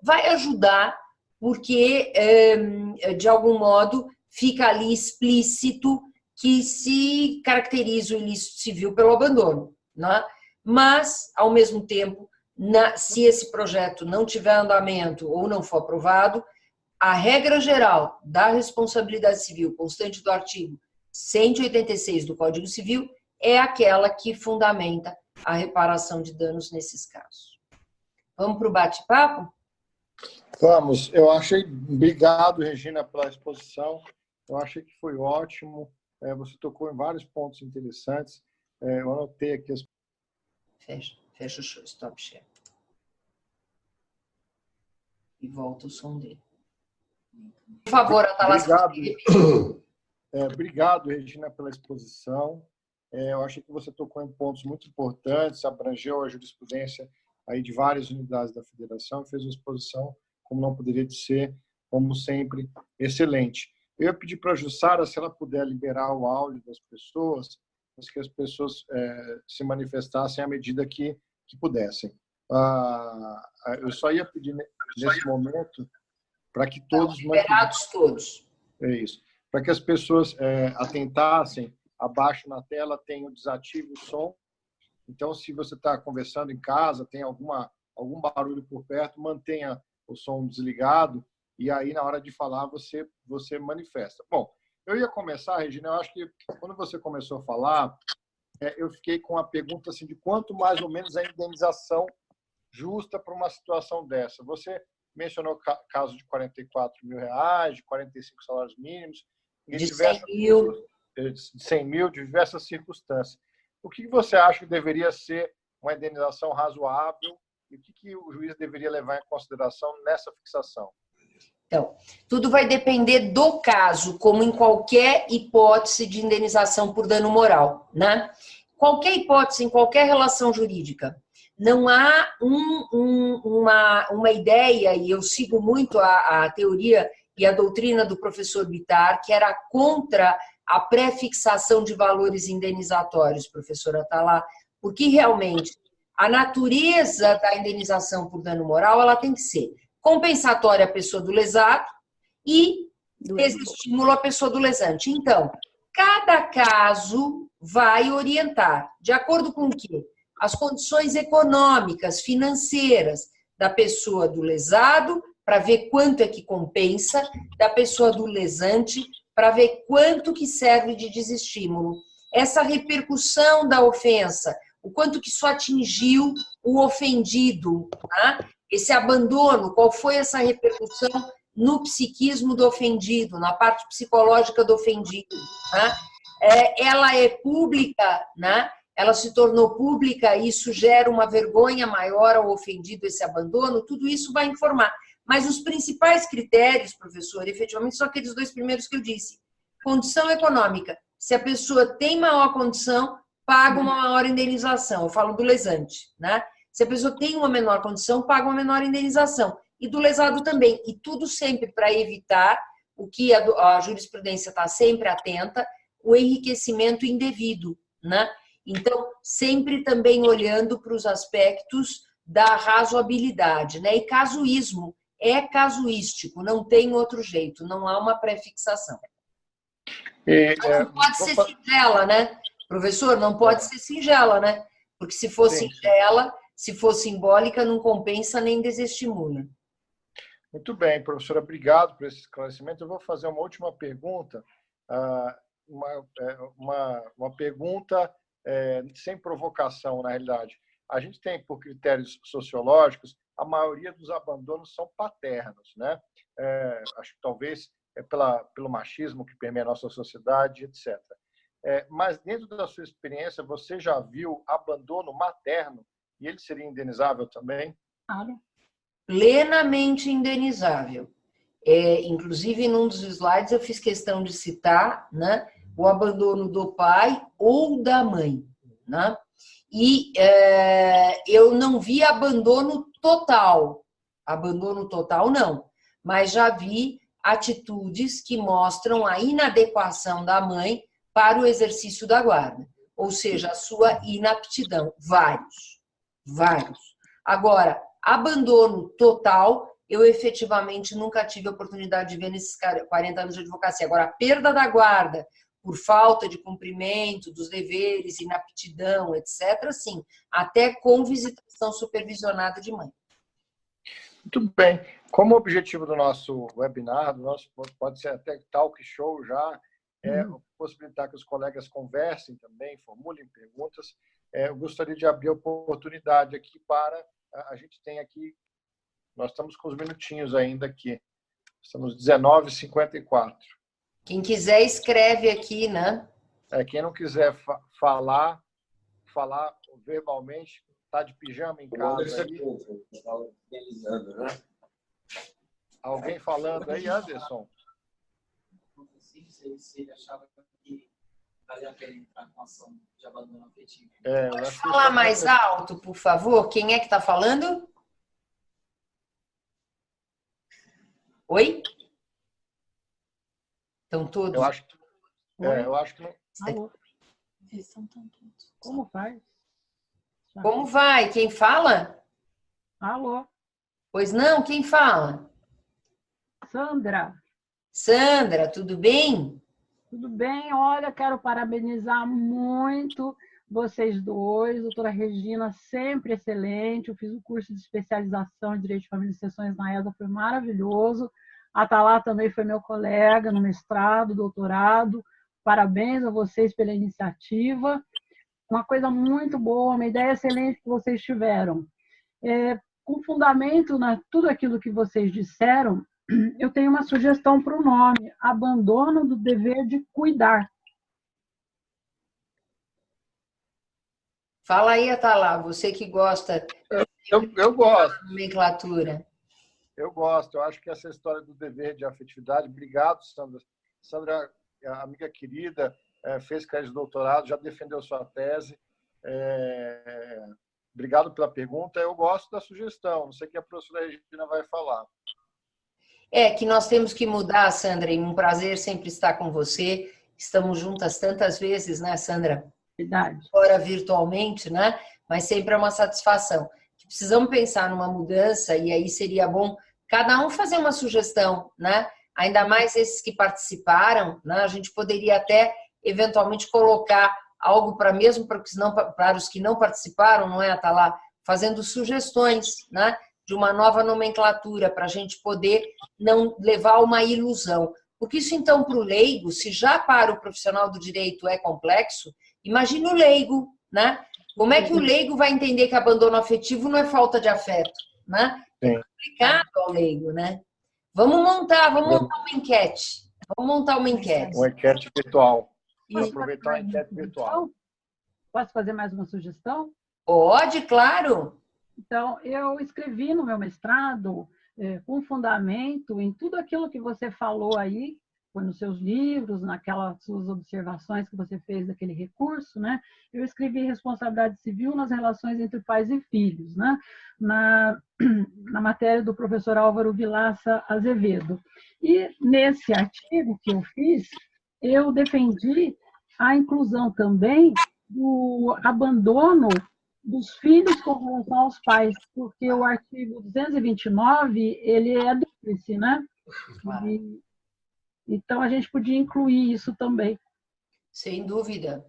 Vai ajudar porque, de algum modo, fica ali explícito que se caracteriza o ilícito civil pelo abandono, né? Mas, ao mesmo tempo, se esse projeto não tiver andamento ou não for aprovado, a regra geral da responsabilidade civil constante do artigo 186 do Código Civil é aquela que fundamenta a reparação de danos nesses casos. Vamos para o bate-papo? Vamos. Eu achei... Obrigado, Regina, pela exposição. Eu achei que foi ótimo. Você tocou em vários pontos interessantes. Eu anotei aqui as... Fecha o stop share. E volta o som dele. Por favor, Atalas. Obrigado, Regina, pela exposição. Eu achei que você tocou em pontos muito importantes, abrangeu a jurisprudência aí de várias unidades da federação, fez uma exposição, como não poderia ser, como sempre, excelente. Eu ia pedir para a Jussara, se ela puder liberar o áudio das pessoas, para que as pessoas se manifestassem à medida que pudessem. Eu só ia pedir nesse momento para que todos... Liberados todos. É isso. Para que as pessoas atentassem abaixo na tela tem o desative o som. Então, se você está conversando em casa, tem algum barulho por perto, mantenha o som desligado e aí, na hora de falar, você manifesta. Bom, eu ia começar, Regina, eu acho que quando você começou a falar, eu fiquei com a pergunta assim, de quanto mais ou menos a indenização justa para uma situação dessa. Você mencionou caso de R$ 44.000, de 45 salários mínimos, de 100 mil. De 100 mil, de diversas circunstâncias. O que você acha que deveria ser uma indenização razoável e o que o juiz deveria levar em consideração nessa fixação? Então, tudo vai depender do caso, como em qualquer hipótese de indenização por dano moral, né? Qualquer hipótese, em qualquer relação jurídica, não há uma ideia, e eu sigo muito a teoria e a doutrina do professor Bittar, que era contra a pré-fixação de valores indenizatórios, professora Atala, porque realmente a natureza da indenização por dano moral, ela tem que ser compensatória à pessoa do lesado e desestímulo à pessoa do lesante. Então, cada caso vai orientar, de acordo com o quê? As condições econômicas, financeiras da pessoa do lesado, para ver quanto é que compensa, da pessoa do lesante, para ver quanto que serve de desestímulo. Essa repercussão da ofensa, o quanto que isso atingiu o ofendido, tá? Esse abandono, qual foi essa repercussão no psiquismo do ofendido, na parte psicológica do ofendido, tá? Ela é pública, né? Ela se tornou pública, isso gera uma vergonha maior ao ofendido, esse abandono, tudo isso vai informar. Mas os principais critérios, professor, efetivamente, são aqueles dois primeiros que eu disse. Condição econômica. Se a pessoa tem maior condição, paga uma maior indenização. Eu falo do lesante, né? Se a pessoa tem uma menor condição, paga uma menor indenização. E do lesado também. E tudo sempre para evitar o que a jurisprudência está sempre atenta, o enriquecimento indevido, né? Então, sempre também olhando para os aspectos da razoabilidade, né? E casuísmo é casuístico, não tem outro jeito, não há uma pré-fixação. Não pode ser singela, né? Professor, não pode ser singela, né? Porque se for singela, se for simbólica, não compensa nem desestimula. Muito bem, professora, obrigado por esse esclarecimento. Eu vou fazer uma última pergunta, uma pergunta sem provocação, na realidade. A gente tem, por critérios sociológicos, a maioria dos abandonos são paternos, né? Acho que talvez pelo machismo que permeia a nossa sociedade, etc. Mas dentro da sua experiência, você já viu abandono materno e ele seria indenizável também? Plenamente indenizável. Inclusive, num dos slides eu fiz questão de citar, né, o abandono do pai ou da mãe, né? E eu não vi abandono total não, mas já vi atitudes que mostram a inadequação da mãe para o exercício da guarda, ou seja, a sua inaptidão, vários. Agora, abandono total, eu efetivamente nunca tive a oportunidade de ver nesses 40 anos de advocacia. Agora, a perda da guarda por falta de cumprimento dos deveres, inaptidão, etc., sim, até com visitação supervisionada de mãe. Muito bem. Como objetivo do nosso webinar, pode ser até talk show já, possibilitar que os colegas conversem também, formulem perguntas. Eu gostaria de abrir a oportunidade aqui para a gente tem aqui, nós estamos com os minutinhos ainda aqui, estamos 19h54. Quem quiser escreve aqui, né? Quem não quiser falar verbalmente, está de pijama em casa aí. Alguém falando aí, Anderson? Se ele achava que valia a pena entrar com ação de abandono afetivo. Pode falar mais alto, por favor? Quem é que está falando? Oi? Estão todos? Eu acho que não. Alô? Eles estão todos. Como vai? Como vai? Quem fala? Alô? Pois não, quem fala? Sandra. Sandra, tudo bem? Tudo bem? Olha, quero parabenizar muito vocês dois. Doutora Regina, sempre excelente. Eu fiz o curso de especialização em Direito de Família e Sucessões na ESA, foi maravilhoso. A Atalá também foi meu colega no mestrado, doutorado. Parabéns a vocês pela iniciativa. Uma coisa muito boa, uma ideia excelente que vocês tiveram. Com fundamento em tudo aquilo que vocês disseram, eu tenho uma sugestão para o nome: abandono do dever de cuidar. Fala aí, Atalá, você que gosta Eu gosto. da nomenclatura. Eu gosto. Eu acho que essa história do dever de afetividade... Obrigado, Sandra. Sandra, amiga querida, fez tese de doutorado, já defendeu sua tese. Obrigado pela pergunta. Eu gosto da sugestão. Não sei o que a professora Regina vai falar. Que nós temos que mudar, Sandra, e um prazer sempre estar com você. Estamos juntas tantas vezes, né, Sandra? Verdade. Agora virtualmente, né? Mas sempre é uma satisfação. Precisamos pensar numa mudança e aí seria bom cada um fazer uma sugestão, né? Ainda mais esses que participaram, né? A gente poderia até eventualmente colocar algo para os que não participaram, não é, Atalá? Fazendo sugestões, né? De uma nova nomenclatura para a gente poder não levar uma ilusão. Porque isso, então, para o leigo, se já para o profissional do direito é complexo, imagina o leigo, né? Como é que o leigo vai entender que abandono afetivo não é falta de afeto, né? É complicado ao leigo, né? Vamos montar uma enquete. Uma enquete virtual. Para aproveitar a enquete virtual. Posso fazer mais uma sugestão? Pode, claro. Então, eu escrevi no meu mestrado, com fundamento em tudo aquilo que você falou aí, foi nos seus livros, naquelas suas observações que você fez daquele recurso, né? Eu escrevi responsabilidade civil nas relações entre pais e filhos, né? Na matéria do professor Álvaro Vilaça Azevedo. E nesse artigo que eu fiz, eu defendi a inclusão também do abandono dos filhos com relação aos pais, porque o artigo 229, ele é dúplice, né? Então, a gente podia incluir isso também. Sem dúvida.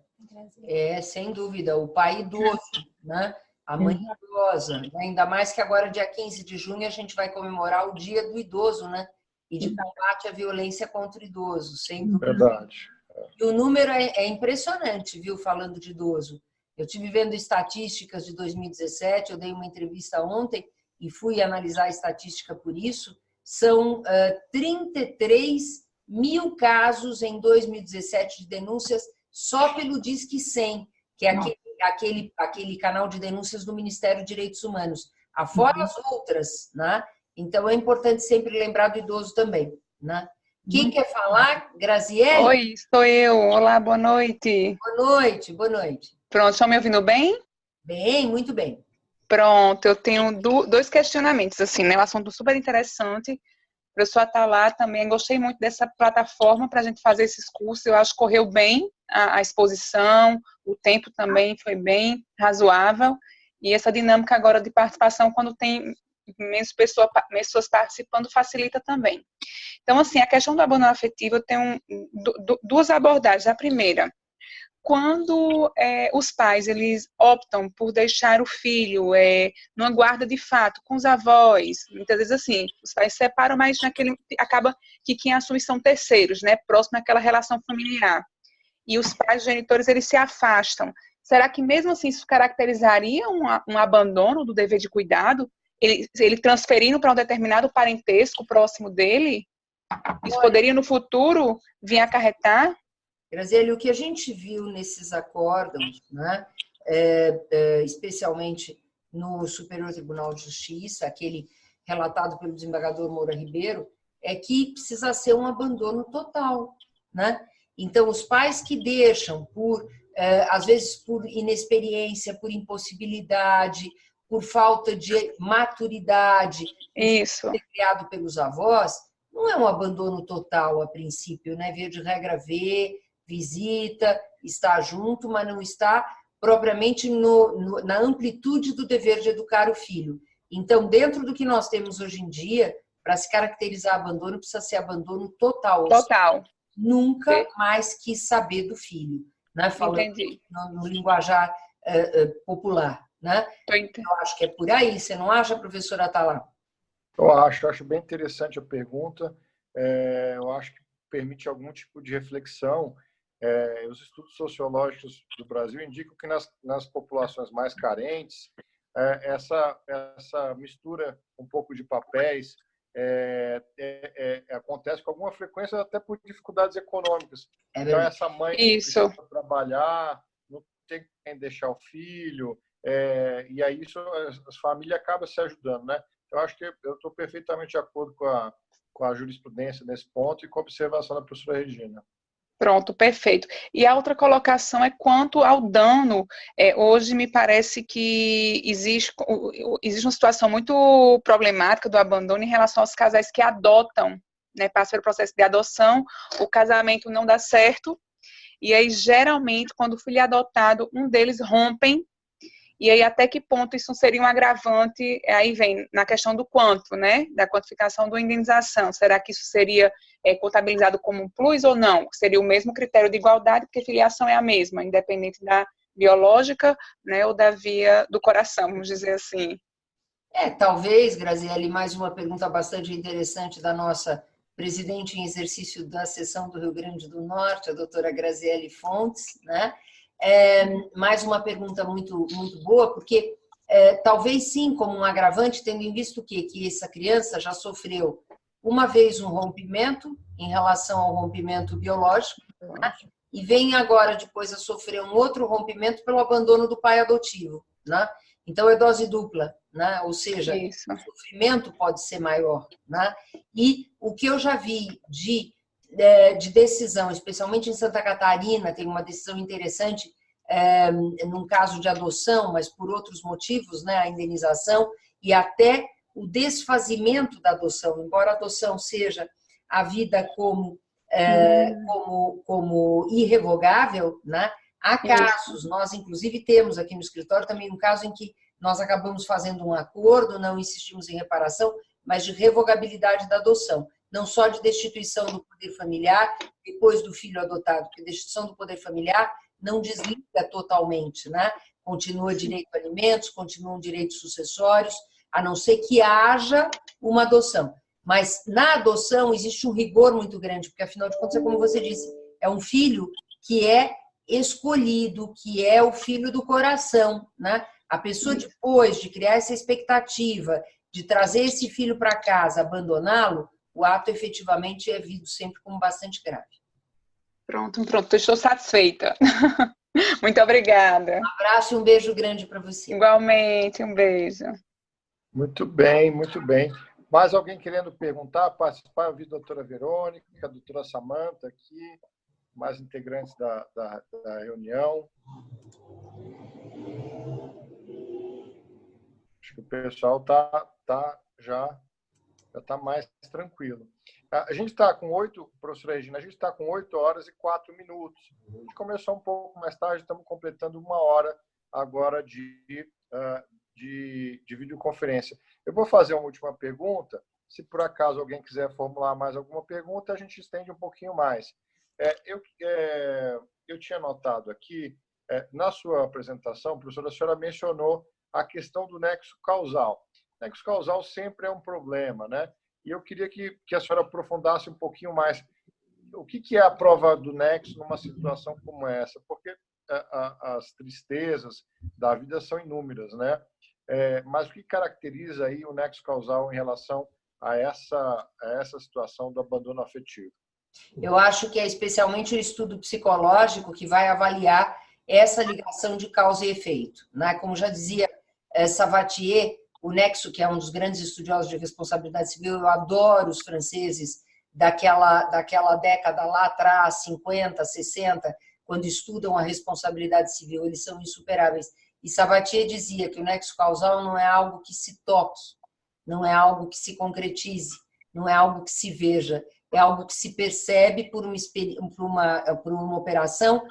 Sem dúvida. O pai idoso, né? A mãe idosa. Ainda mais que agora, dia 15 de junho, a gente vai comemorar o Dia do Idoso, né? E de combate à violência contra o idoso. Sem dúvida. Verdade. E o número é impressionante, viu? Falando de idoso. Eu estive vendo estatísticas de 2017, eu dei uma entrevista ontem e fui analisar a estatística por isso. São 33 mil casos em 2017 de denúncias só pelo Disque 100, que é aquele canal de denúncias do Ministério dos Direitos Humanos. Afora as outras, né? Então, é importante sempre lembrar do idoso também, né? Quem quer falar? Graziele? Oi, sou eu. Olá, boa noite. Boa noite. Pronto, estão me ouvindo bem? Bem, muito bem. Pronto, eu tenho dois questionamentos, assim, né? Um assunto super interessante. O professor Atalá também, gostei muito dessa plataforma para a gente fazer esses cursos. Eu acho que correu bem a exposição, o tempo também foi bem razoável. E essa dinâmica agora de participação, quando tem menos pessoas participando, facilita também. Então, assim, a questão do abandono afetivo, eu tenho duas abordagens. A primeira, quando os pais eles optam por deixar o filho numa guarda de fato com os avós, muitas vezes assim, os pais se separam, mas acaba que quem assume são terceiros, né, próximo àquela relação familiar. E os pais, os genitores, eles se afastam. Será que mesmo assim isso caracterizaria um abandono do dever de cuidado? Ele transferindo para um determinado parentesco próximo dele? Isso poderia no futuro vir a acarretar? Graziele, o que a gente viu nesses acórdãos, né, especialmente no Superior Tribunal de Justiça, aquele relatado pelo desembargador Moura Ribeiro, é que precisa ser um abandono total, né? Então, os pais que deixam às vezes por inexperiência, por impossibilidade, por falta de maturidade, isso, criado pelos avós, não é um abandono total a princípio, né? Via de regra visita, está junto, mas não está propriamente na amplitude do dever de educar o filho. Então, dentro do que nós temos hoje em dia, para se caracterizar abandono, precisa ser abandono total. Total. nunca mais quis saber do filho, né? Falando no linguajar popular, né? Eu acho que é por aí. Você não acha, professora Atala? Eu acho bem interessante a pergunta. Eu acho que permite algum tipo de reflexão. Os estudos sociológicos do Brasil indicam que nas populações mais carentes, essa mistura um pouco de papéis acontece com alguma frequência, até por dificuldades econômicas. Então, essa mãe precisa trabalhar, não tem quem deixar o filho, e aí as famílias acabam se ajudando, né? Eu acho que eu estou perfeitamente de acordo com a jurisprudência nesse ponto e com a observação da professora Regina. Pronto, perfeito. E a outra colocação é quanto ao dano. Hoje me parece que existe uma situação muito problemática do abandono em relação aos casais que adotam, né, passam pelo processo de adoção, o casamento não dá certo, e aí geralmente quando o filho é adotado, um deles rompem, e aí até que ponto isso seria um agravante, aí vem na questão do quanto, né, da quantificação da indenização. Será que isso seria contabilizado como um plus ou não? Seria o mesmo critério de igualdade, porque filiação é a mesma, independente da biológica, né, ou da via do coração, vamos dizer assim. Talvez, Graziele, mais uma pergunta bastante interessante da nossa presidente em exercício da seção do Rio Grande do Norte, a doutora Graziele Fontes, né? Mais uma pergunta muito, muito boa, porque talvez sim, como um agravante, tendo em vista que essa criança já sofreu uma vez um rompimento em relação ao rompimento biológico, né? E vem agora depois a sofrer um outro rompimento pelo abandono do pai adotivo, né? Então é dose dupla, né? Ou seja, o sofrimento pode ser maior, né? E o que eu já vi de decisão, especialmente em Santa Catarina, tem uma decisão interessante num caso de adoção, mas por outros motivos, né, a indenização e até o desfazimento da adoção, embora a adoção seja a vida como irrevogável, né? Há casos, nós inclusive temos aqui no escritório também um caso em que nós acabamos fazendo um acordo, não insistimos em reparação, mas de revogabilidade da adoção. Não só de destituição do poder familiar, depois do filho adotado, porque a destituição do poder familiar não desliga totalmente, né? Continua direito a alimentos, continuam direitos sucessórios, a não ser que haja uma adoção. Mas na adoção existe um rigor muito grande, porque afinal de contas, como você disse, é um filho que é escolhido, que é o filho do coração, né? A pessoa, depois de criar essa expectativa de trazer esse filho para casa, abandoná-lo, o ato efetivamente é visto sempre como bastante grave. Pronto, estou satisfeita. Muito obrigada. Um abraço e um beijo grande para você. Igualmente, um beijo. Muito bem, muito bem. Mais alguém querendo perguntar, participar? Eu vi a doutora Verônica, a doutora Samanta aqui, mais integrantes da reunião. Acho que o pessoal já está mais tranquilo. A gente está com professora Regina, a gente está com 8 horas e 4 minutos. A gente começou um pouco mais tarde, estamos completando 1 hora agora de videoconferência. Eu vou fazer uma última pergunta. Se por acaso alguém quiser formular mais alguma pergunta, a gente estende um pouquinho mais. Eu tinha notado aqui, na sua apresentação, professora, a senhora mencionou a questão do nexo causal. O nexo causal sempre é um problema, né? E eu queria que a senhora aprofundasse um pouquinho mais. O que é a prova do nexo numa situação como essa? Porque as tristezas da vida são inúmeras, né? Mas o que caracteriza aí o nexo causal em relação a essa situação do abandono afetivo? Eu acho que é especialmente o estudo psicológico que vai avaliar essa ligação de causa e efeito, né? Como já dizia Sabatier, o Nexo, que é um dos grandes estudiosos de responsabilidade civil, eu adoro os franceses daquela década lá atrás, 50, 60, quando estudam a responsabilidade civil, eles são insuperáveis. E Sabatier dizia que o nexo causal não é algo que se toque, não é algo que se concretize, não é algo que se veja, é algo que se percebe por uma operação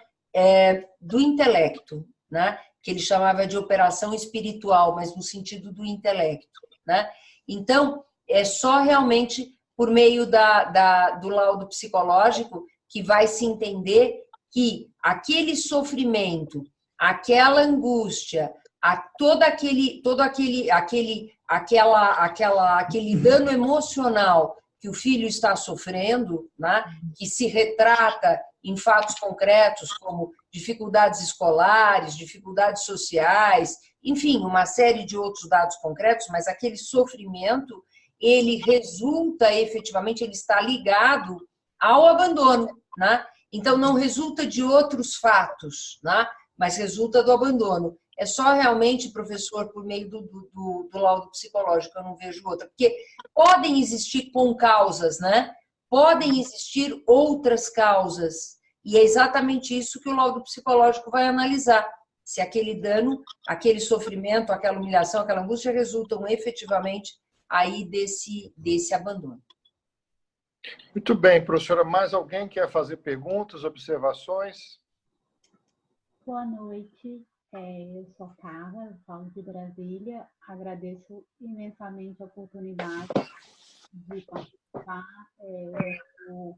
do intelecto, né? Que ele chamava de operação espiritual, mas no sentido do intelecto, né? Então, é só realmente por meio do laudo psicológico, que vai se entender que aquele sofrimento, aquela angústia, aquele dano emocional que o filho está sofrendo, né, que se retrata em fatos concretos como dificuldades escolares, dificuldades sociais, enfim, uma série de outros dados concretos, mas aquele sofrimento, ele resulta efetivamente, ele está ligado ao abandono, né? Então, não resulta de outros fatos, né? Mas resulta do abandono. É só realmente, professor, por meio do laudo psicológico, eu não vejo outra. Porque podem existir concausas, né? Podem existir outras causas. E é exatamente isso que o laudo psicológico vai analisar. Se aquele dano, aquele sofrimento, aquela humilhação, aquela angústia resultam efetivamente aí desse abandono. Muito bem, professora. Mais alguém quer fazer perguntas, observações? Boa noite. Eu sou Carla, falo de Brasília. Agradeço imensamente a oportunidade de participar. Estou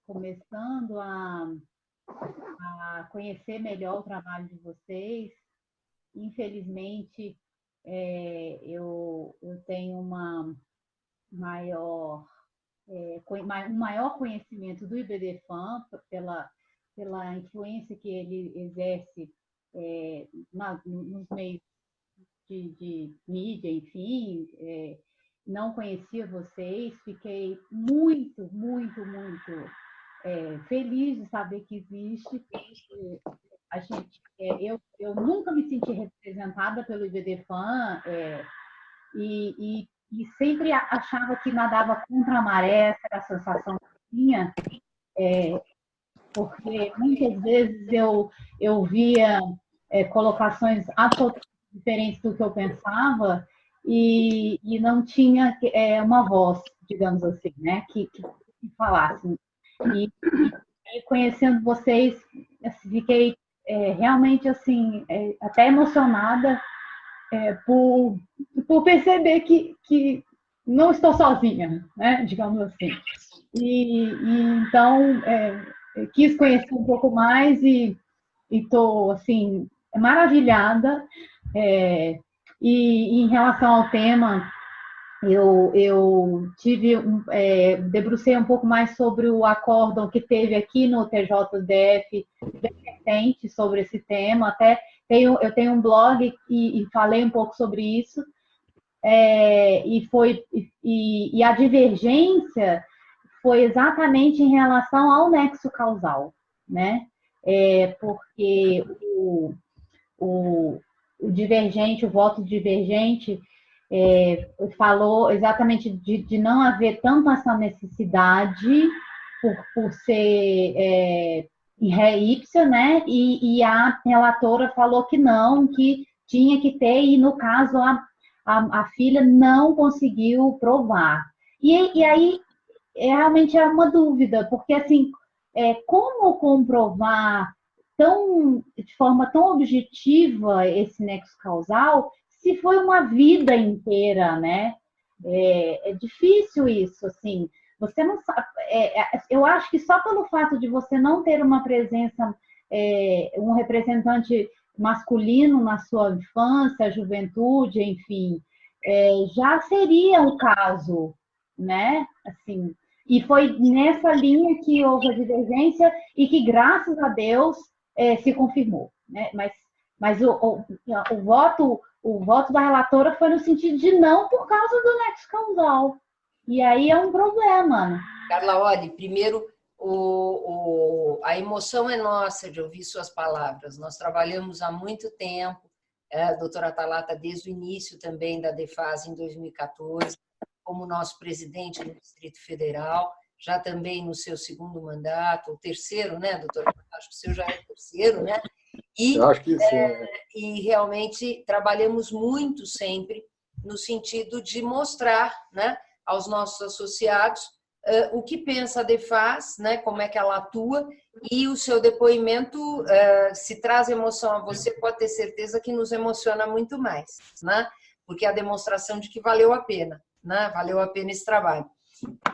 começando a conhecer melhor o trabalho de vocês. Infelizmente, eu tenho um maior conhecimento do IBDFAN pela influência que ele exerce nos meios de mídia, enfim. Não conhecia vocês, fiquei muito, muito, muito feliz de saber que existe. Eu nunca me senti representada pelo IBDFAN e sempre achava que nadava contra a maré, essa era a sensação que eu tinha, porque muitas vezes eu via colocações absolutamente diferentes do que eu pensava e não tinha uma voz, digamos assim, né, que falasse. E conhecendo vocês, fiquei realmente assim, até emocionada por perceber que não estou sozinha, né, digamos assim. Então, quis conhecer um pouco mais e estou assim, maravilhada. E em relação ao tema, eu debrucei um pouco mais sobre o acórdão que teve aqui no TJDF bem recente sobre esse tema. Até eu tenho um blog e falei um pouco sobre isso. E a divergência foi exatamente em relação ao nexo causal, né? Porque o divergente, o voto divergente, falou exatamente de não haver tanto essa necessidade por ser em ré ipsa, né? E a relatora falou que não, que tinha que ter, e no caso a filha não conseguiu provar. E aí realmente é uma dúvida, porque assim, como comprovar de forma tão objetiva esse nexo causal se foi uma vida inteira, né? É difícil isso, assim. Você não sabe. Eu acho que só pelo fato de você não ter uma presença, um representante masculino na sua infância, juventude, enfim, já seria um caso, né? Assim, e foi nessa linha que houve a divergência e que, graças a Deus, se confirmou, né? Mas o voto da relatora foi no sentido de não por causa do nexo causal. E aí é um problema, né? Carla, olha, primeiro, a emoção é nossa de ouvir suas palavras. Nós trabalhamos há muito tempo, a doutora Talata, desde o início também da DEFAS, em 2014, como nosso presidente do Distrito Federal, já também no seu segundo mandato, o terceiro, né, doutora? Acho que o seu já é o terceiro, né? Eu acho que sim. E realmente trabalhamos muito sempre no sentido de mostrar, né, aos nossos associados o que pensa a DEFAS, né, como é que ela atua, e o seu depoimento, se traz emoção a você, pode ter certeza que nos emociona muito mais, né? Porque é a demonstração de que valeu a pena, né? Valeu a pena esse trabalho.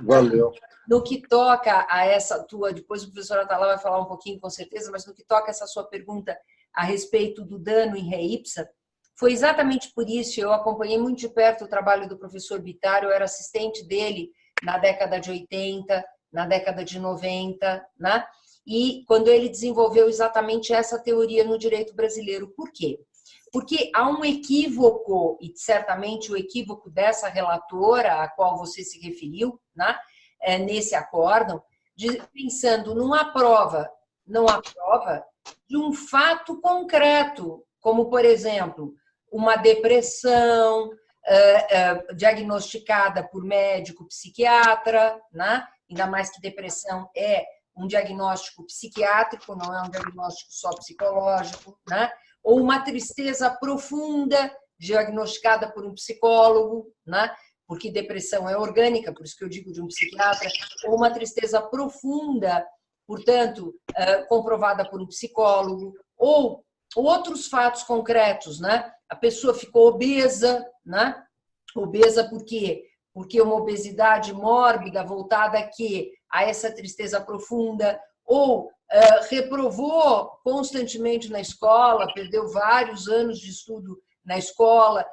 Valeu. No que toca a essa tua, depois o professor Atala vai falar um pouquinho com certeza, mas no que toca a essa sua pergunta a respeito do dano em ré ipsa, foi exatamente por isso, eu acompanhei muito de perto o trabalho do professor Bittar, eu era assistente dele na década de 80, na década de 90, né? E quando ele desenvolveu exatamente essa teoria no direito brasileiro. Por quê? Porque há um equívoco, e certamente o equívoco dessa relatora, a qual você se referiu, né, nesse acórdão, pensando não há prova de um fato concreto, como, por exemplo, uma depressão diagnosticada por médico psiquiatra, né? Ainda mais que depressão é um diagnóstico psiquiátrico, não é um diagnóstico só psicológico, né? Ou uma tristeza profunda diagnosticada por um psicólogo, né? Porque depressão é orgânica, por isso que eu digo de um psiquiatra, ou uma tristeza profunda, portanto, comprovada por um psicólogo, ou outros fatos concretos, né? A pessoa ficou obesa, né? Obesa por quê? Porque uma obesidade mórbida voltada a essa tristeza profunda, ou reprovou constantemente na escola, perdeu vários anos de estudo na escola.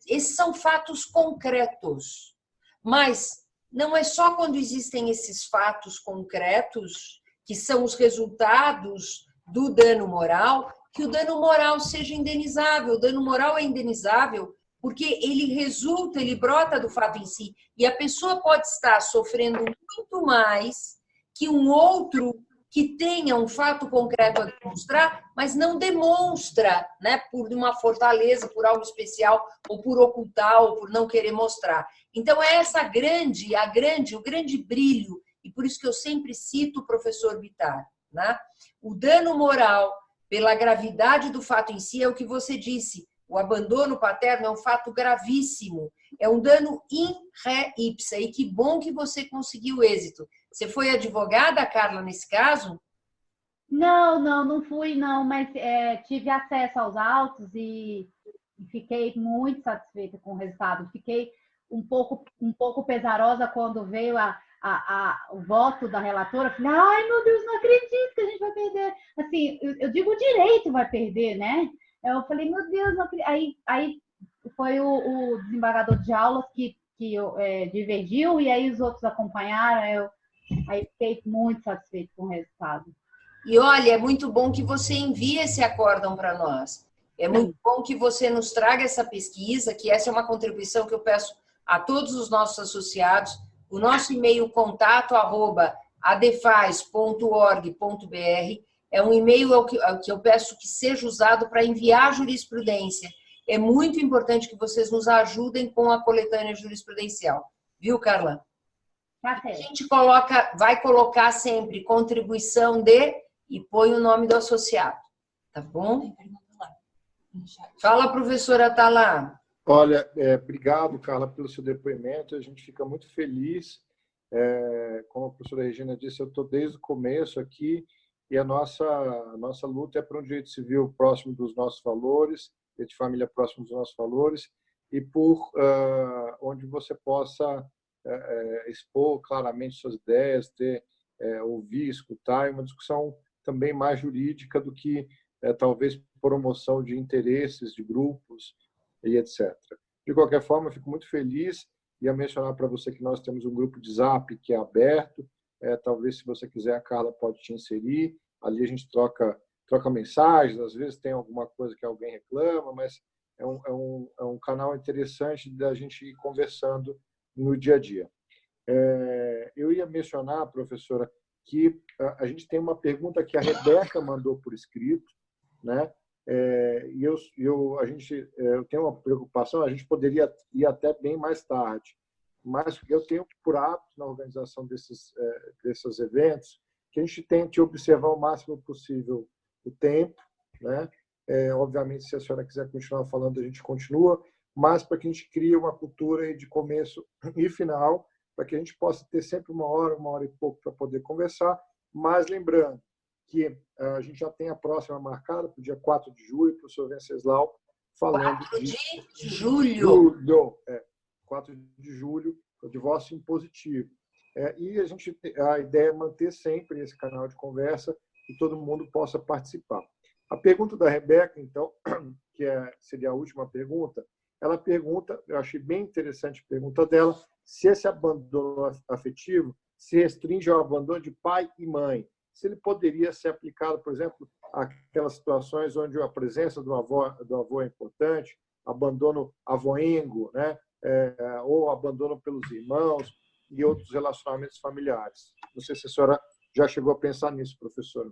Esses são fatos concretos. Mas não é só quando existem esses fatos concretos, que são os resultados do dano moral, que o dano moral seja indenizável. O dano moral é indenizável porque ele brota do fato em si. E a pessoa pode estar sofrendo muito mais que um outro que tenha um fato concreto a demonstrar, mas não demonstra, né, por uma fortaleza, por algo especial, ou por ocultar, ou por não querer mostrar. Então, é o grande brilho, e por isso que eu sempre cito o professor Bittar, né? O dano moral, pela gravidade do fato em si, é o que você disse. O abandono paterno é um fato gravíssimo. É um dano in re ipsa. E que bom que você conseguiu êxito. Você foi advogada, Carla, nesse caso? Não fui, não, mas tive acesso aos autos e fiquei muito satisfeita com o resultado. Fiquei um pouco pesarosa quando veio o voto da relatora. Falei, ai, meu Deus, não acredito que a gente vai perder. Assim, eu digo o direito vai perder, né? Eu falei, meu Deus, não acredito. Aí foi o desembargador de aulas que divergiu e aí os outros acompanharam. Aí fiquei muito satisfeita com o resultado. E olha, é muito bom que você envie esse acórdão para nós. É muito bom que você nos traga essa pesquisa, que essa é uma contribuição que eu peço a todos os nossos associados. O nosso e-mail contato@adefaz.org.br é um e-mail que eu peço que seja usado para enviar jurisprudência. É muito importante que vocês nos ajudem com a coletânea jurisprudencial. Viu, Carla? Tá A gente vai colocar sempre contribuição e põe o nome do associado. Tá bom? Fala, professora Atala. Olha, obrigado, Carla, pelo seu depoimento. A gente fica muito feliz. Como a professora Regina disse, eu estou desde o começo aqui e a nossa luta é para um direito civil próximo dos nossos valores, direito de família próximo dos nossos valores e por onde você possa expor claramente suas ideias, ouvir, escutar, uma discussão também mais jurídica do que talvez promoção de interesses de grupos e etc. De qualquer forma, eu fico muito feliz. Ia mencionar para você que nós temos um grupo de Zap que é aberto. Talvez, se você quiser, a Carla pode te inserir. Ali a gente troca mensagens. Às vezes tem alguma coisa que alguém reclama, mas é um canal interessante da gente ir conversando no dia a dia. Eu ia mencionar, professora, que a gente tem uma pergunta que a Rebeca mandou por escrito, né? E eu tenho uma preocupação, a gente poderia ir até bem mais tarde, mas eu tenho por hábito na organização desses eventos que a gente tente observar o máximo possível o tempo, né? Obviamente, se a senhora quiser continuar falando, a gente continua, mas para que a gente crie uma cultura de começo e final, para que a gente possa ter sempre uma hora e pouco para poder conversar, mas lembrando que a gente já tem a próxima marcada para o dia 4 de julho, o professor Venceslau falando 4 de julho. 4 de julho, o divórcio impositivo. E a ideia é manter sempre esse canal de conversa e todo mundo possa participar. A pergunta da Rebeca, então, que seria a última pergunta, ela pergunta, eu achei bem interessante a pergunta dela, se esse abandono afetivo se restringe ao abandono de pai e mãe. Se ele poderia ser aplicado, por exemplo, àquelas situações onde a presença do avô é importante, abandono avoengo, né? Ou abandono pelos irmãos e outros relacionamentos familiares. Não sei se a senhora já chegou a pensar nisso, professora.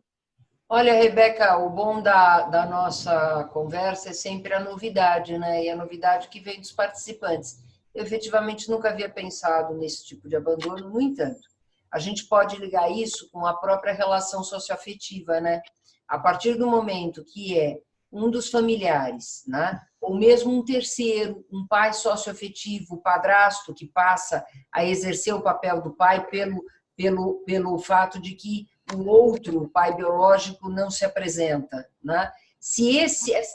Olha, Rebeca, o bom da nossa conversa é sempre a novidade, né? E a novidade que vem dos participantes. Eu, efetivamente, nunca havia pensado nesse tipo de abandono, no entanto, a gente pode ligar isso com a própria relação socioafetiva, né? A partir do momento que um dos familiares, né? Ou mesmo um terceiro, um pai socioafetivo, o padrasto, que passa a exercer o papel do pai pelo fato de que o outro, o pai biológico, não se apresenta, né? Se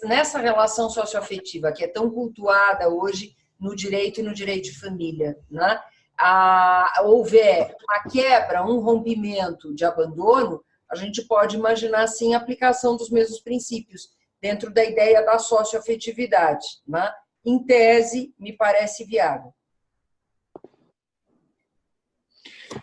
nessa relação socioafetiva, que é tão cultuada hoje no direito e no direito de família, né? Houver uma quebra, um rompimento de abandono, a gente pode imaginar, sim, a aplicação dos mesmos princípios dentro da ideia da socioafetividade, né? Em tese, me parece viável.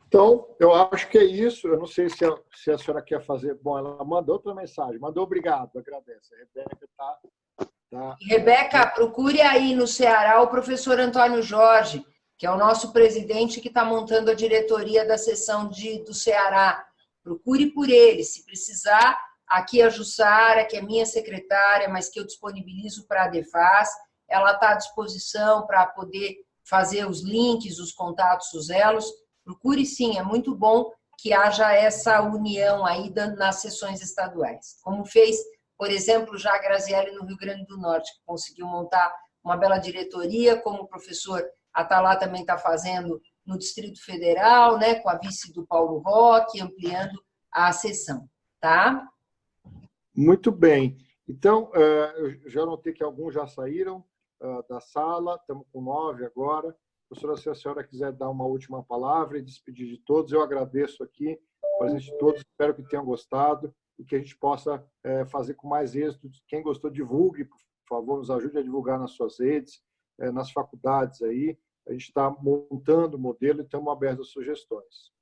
Então, eu acho que é isso. Eu não sei se a senhora quer fazer. Bom, ela mandou outra mensagem. Mandou obrigado, agradece. A Rebeca tá... Rebeca, procure aí no Ceará o professor Antônio Jorge, que é o nosso presidente que está montando a diretoria da seção do Ceará. Procure por ele. Se precisar, aqui a Jussara, que é minha secretária, mas que eu disponibilizo para a Defaz, ela está à disposição para poder fazer os links, os contatos, os elos. Procure sim, é muito bom que haja essa união aí nas sessões estaduais. Como fez, por exemplo, já a Graziele no Rio Grande do Norte, que conseguiu montar uma bela diretoria, como o professor Atalá também está fazendo no Distrito Federal, né, com a vice do Paulo Roque, ampliando a sessão, tá? Muito bem. Então, eu já notei que alguns já saíram da sala, estamos com 9 agora. Professora, se a senhora quiser dar uma última palavra e despedir de todos, eu agradeço aqui, a presença de todos, espero que tenham gostado e que a gente possa fazer com mais êxito. Quem gostou, divulgue, por favor, nos ajude a divulgar nas suas redes, nas faculdades aí. A gente está montando o modelo e estamos abertos a sugestões.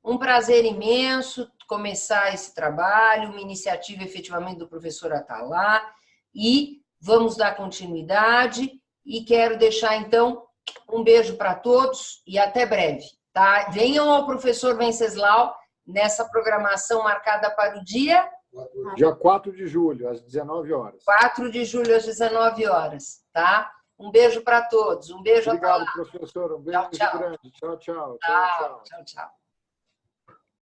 Um prazer imenso começar esse trabalho, uma iniciativa efetivamente do professor Atalá, e vamos dar continuidade, e quero deixar, então, um beijo para todos e até breve, tá? Venham ao professor Venceslau nessa programação marcada para o dia 4 de julho, às 19 horas. 4 de julho, às 19 horas, tá? Um beijo para todos, um beijo. Obrigado, professor, um beijo grande. Tchau, tchau. Tchau, tchau.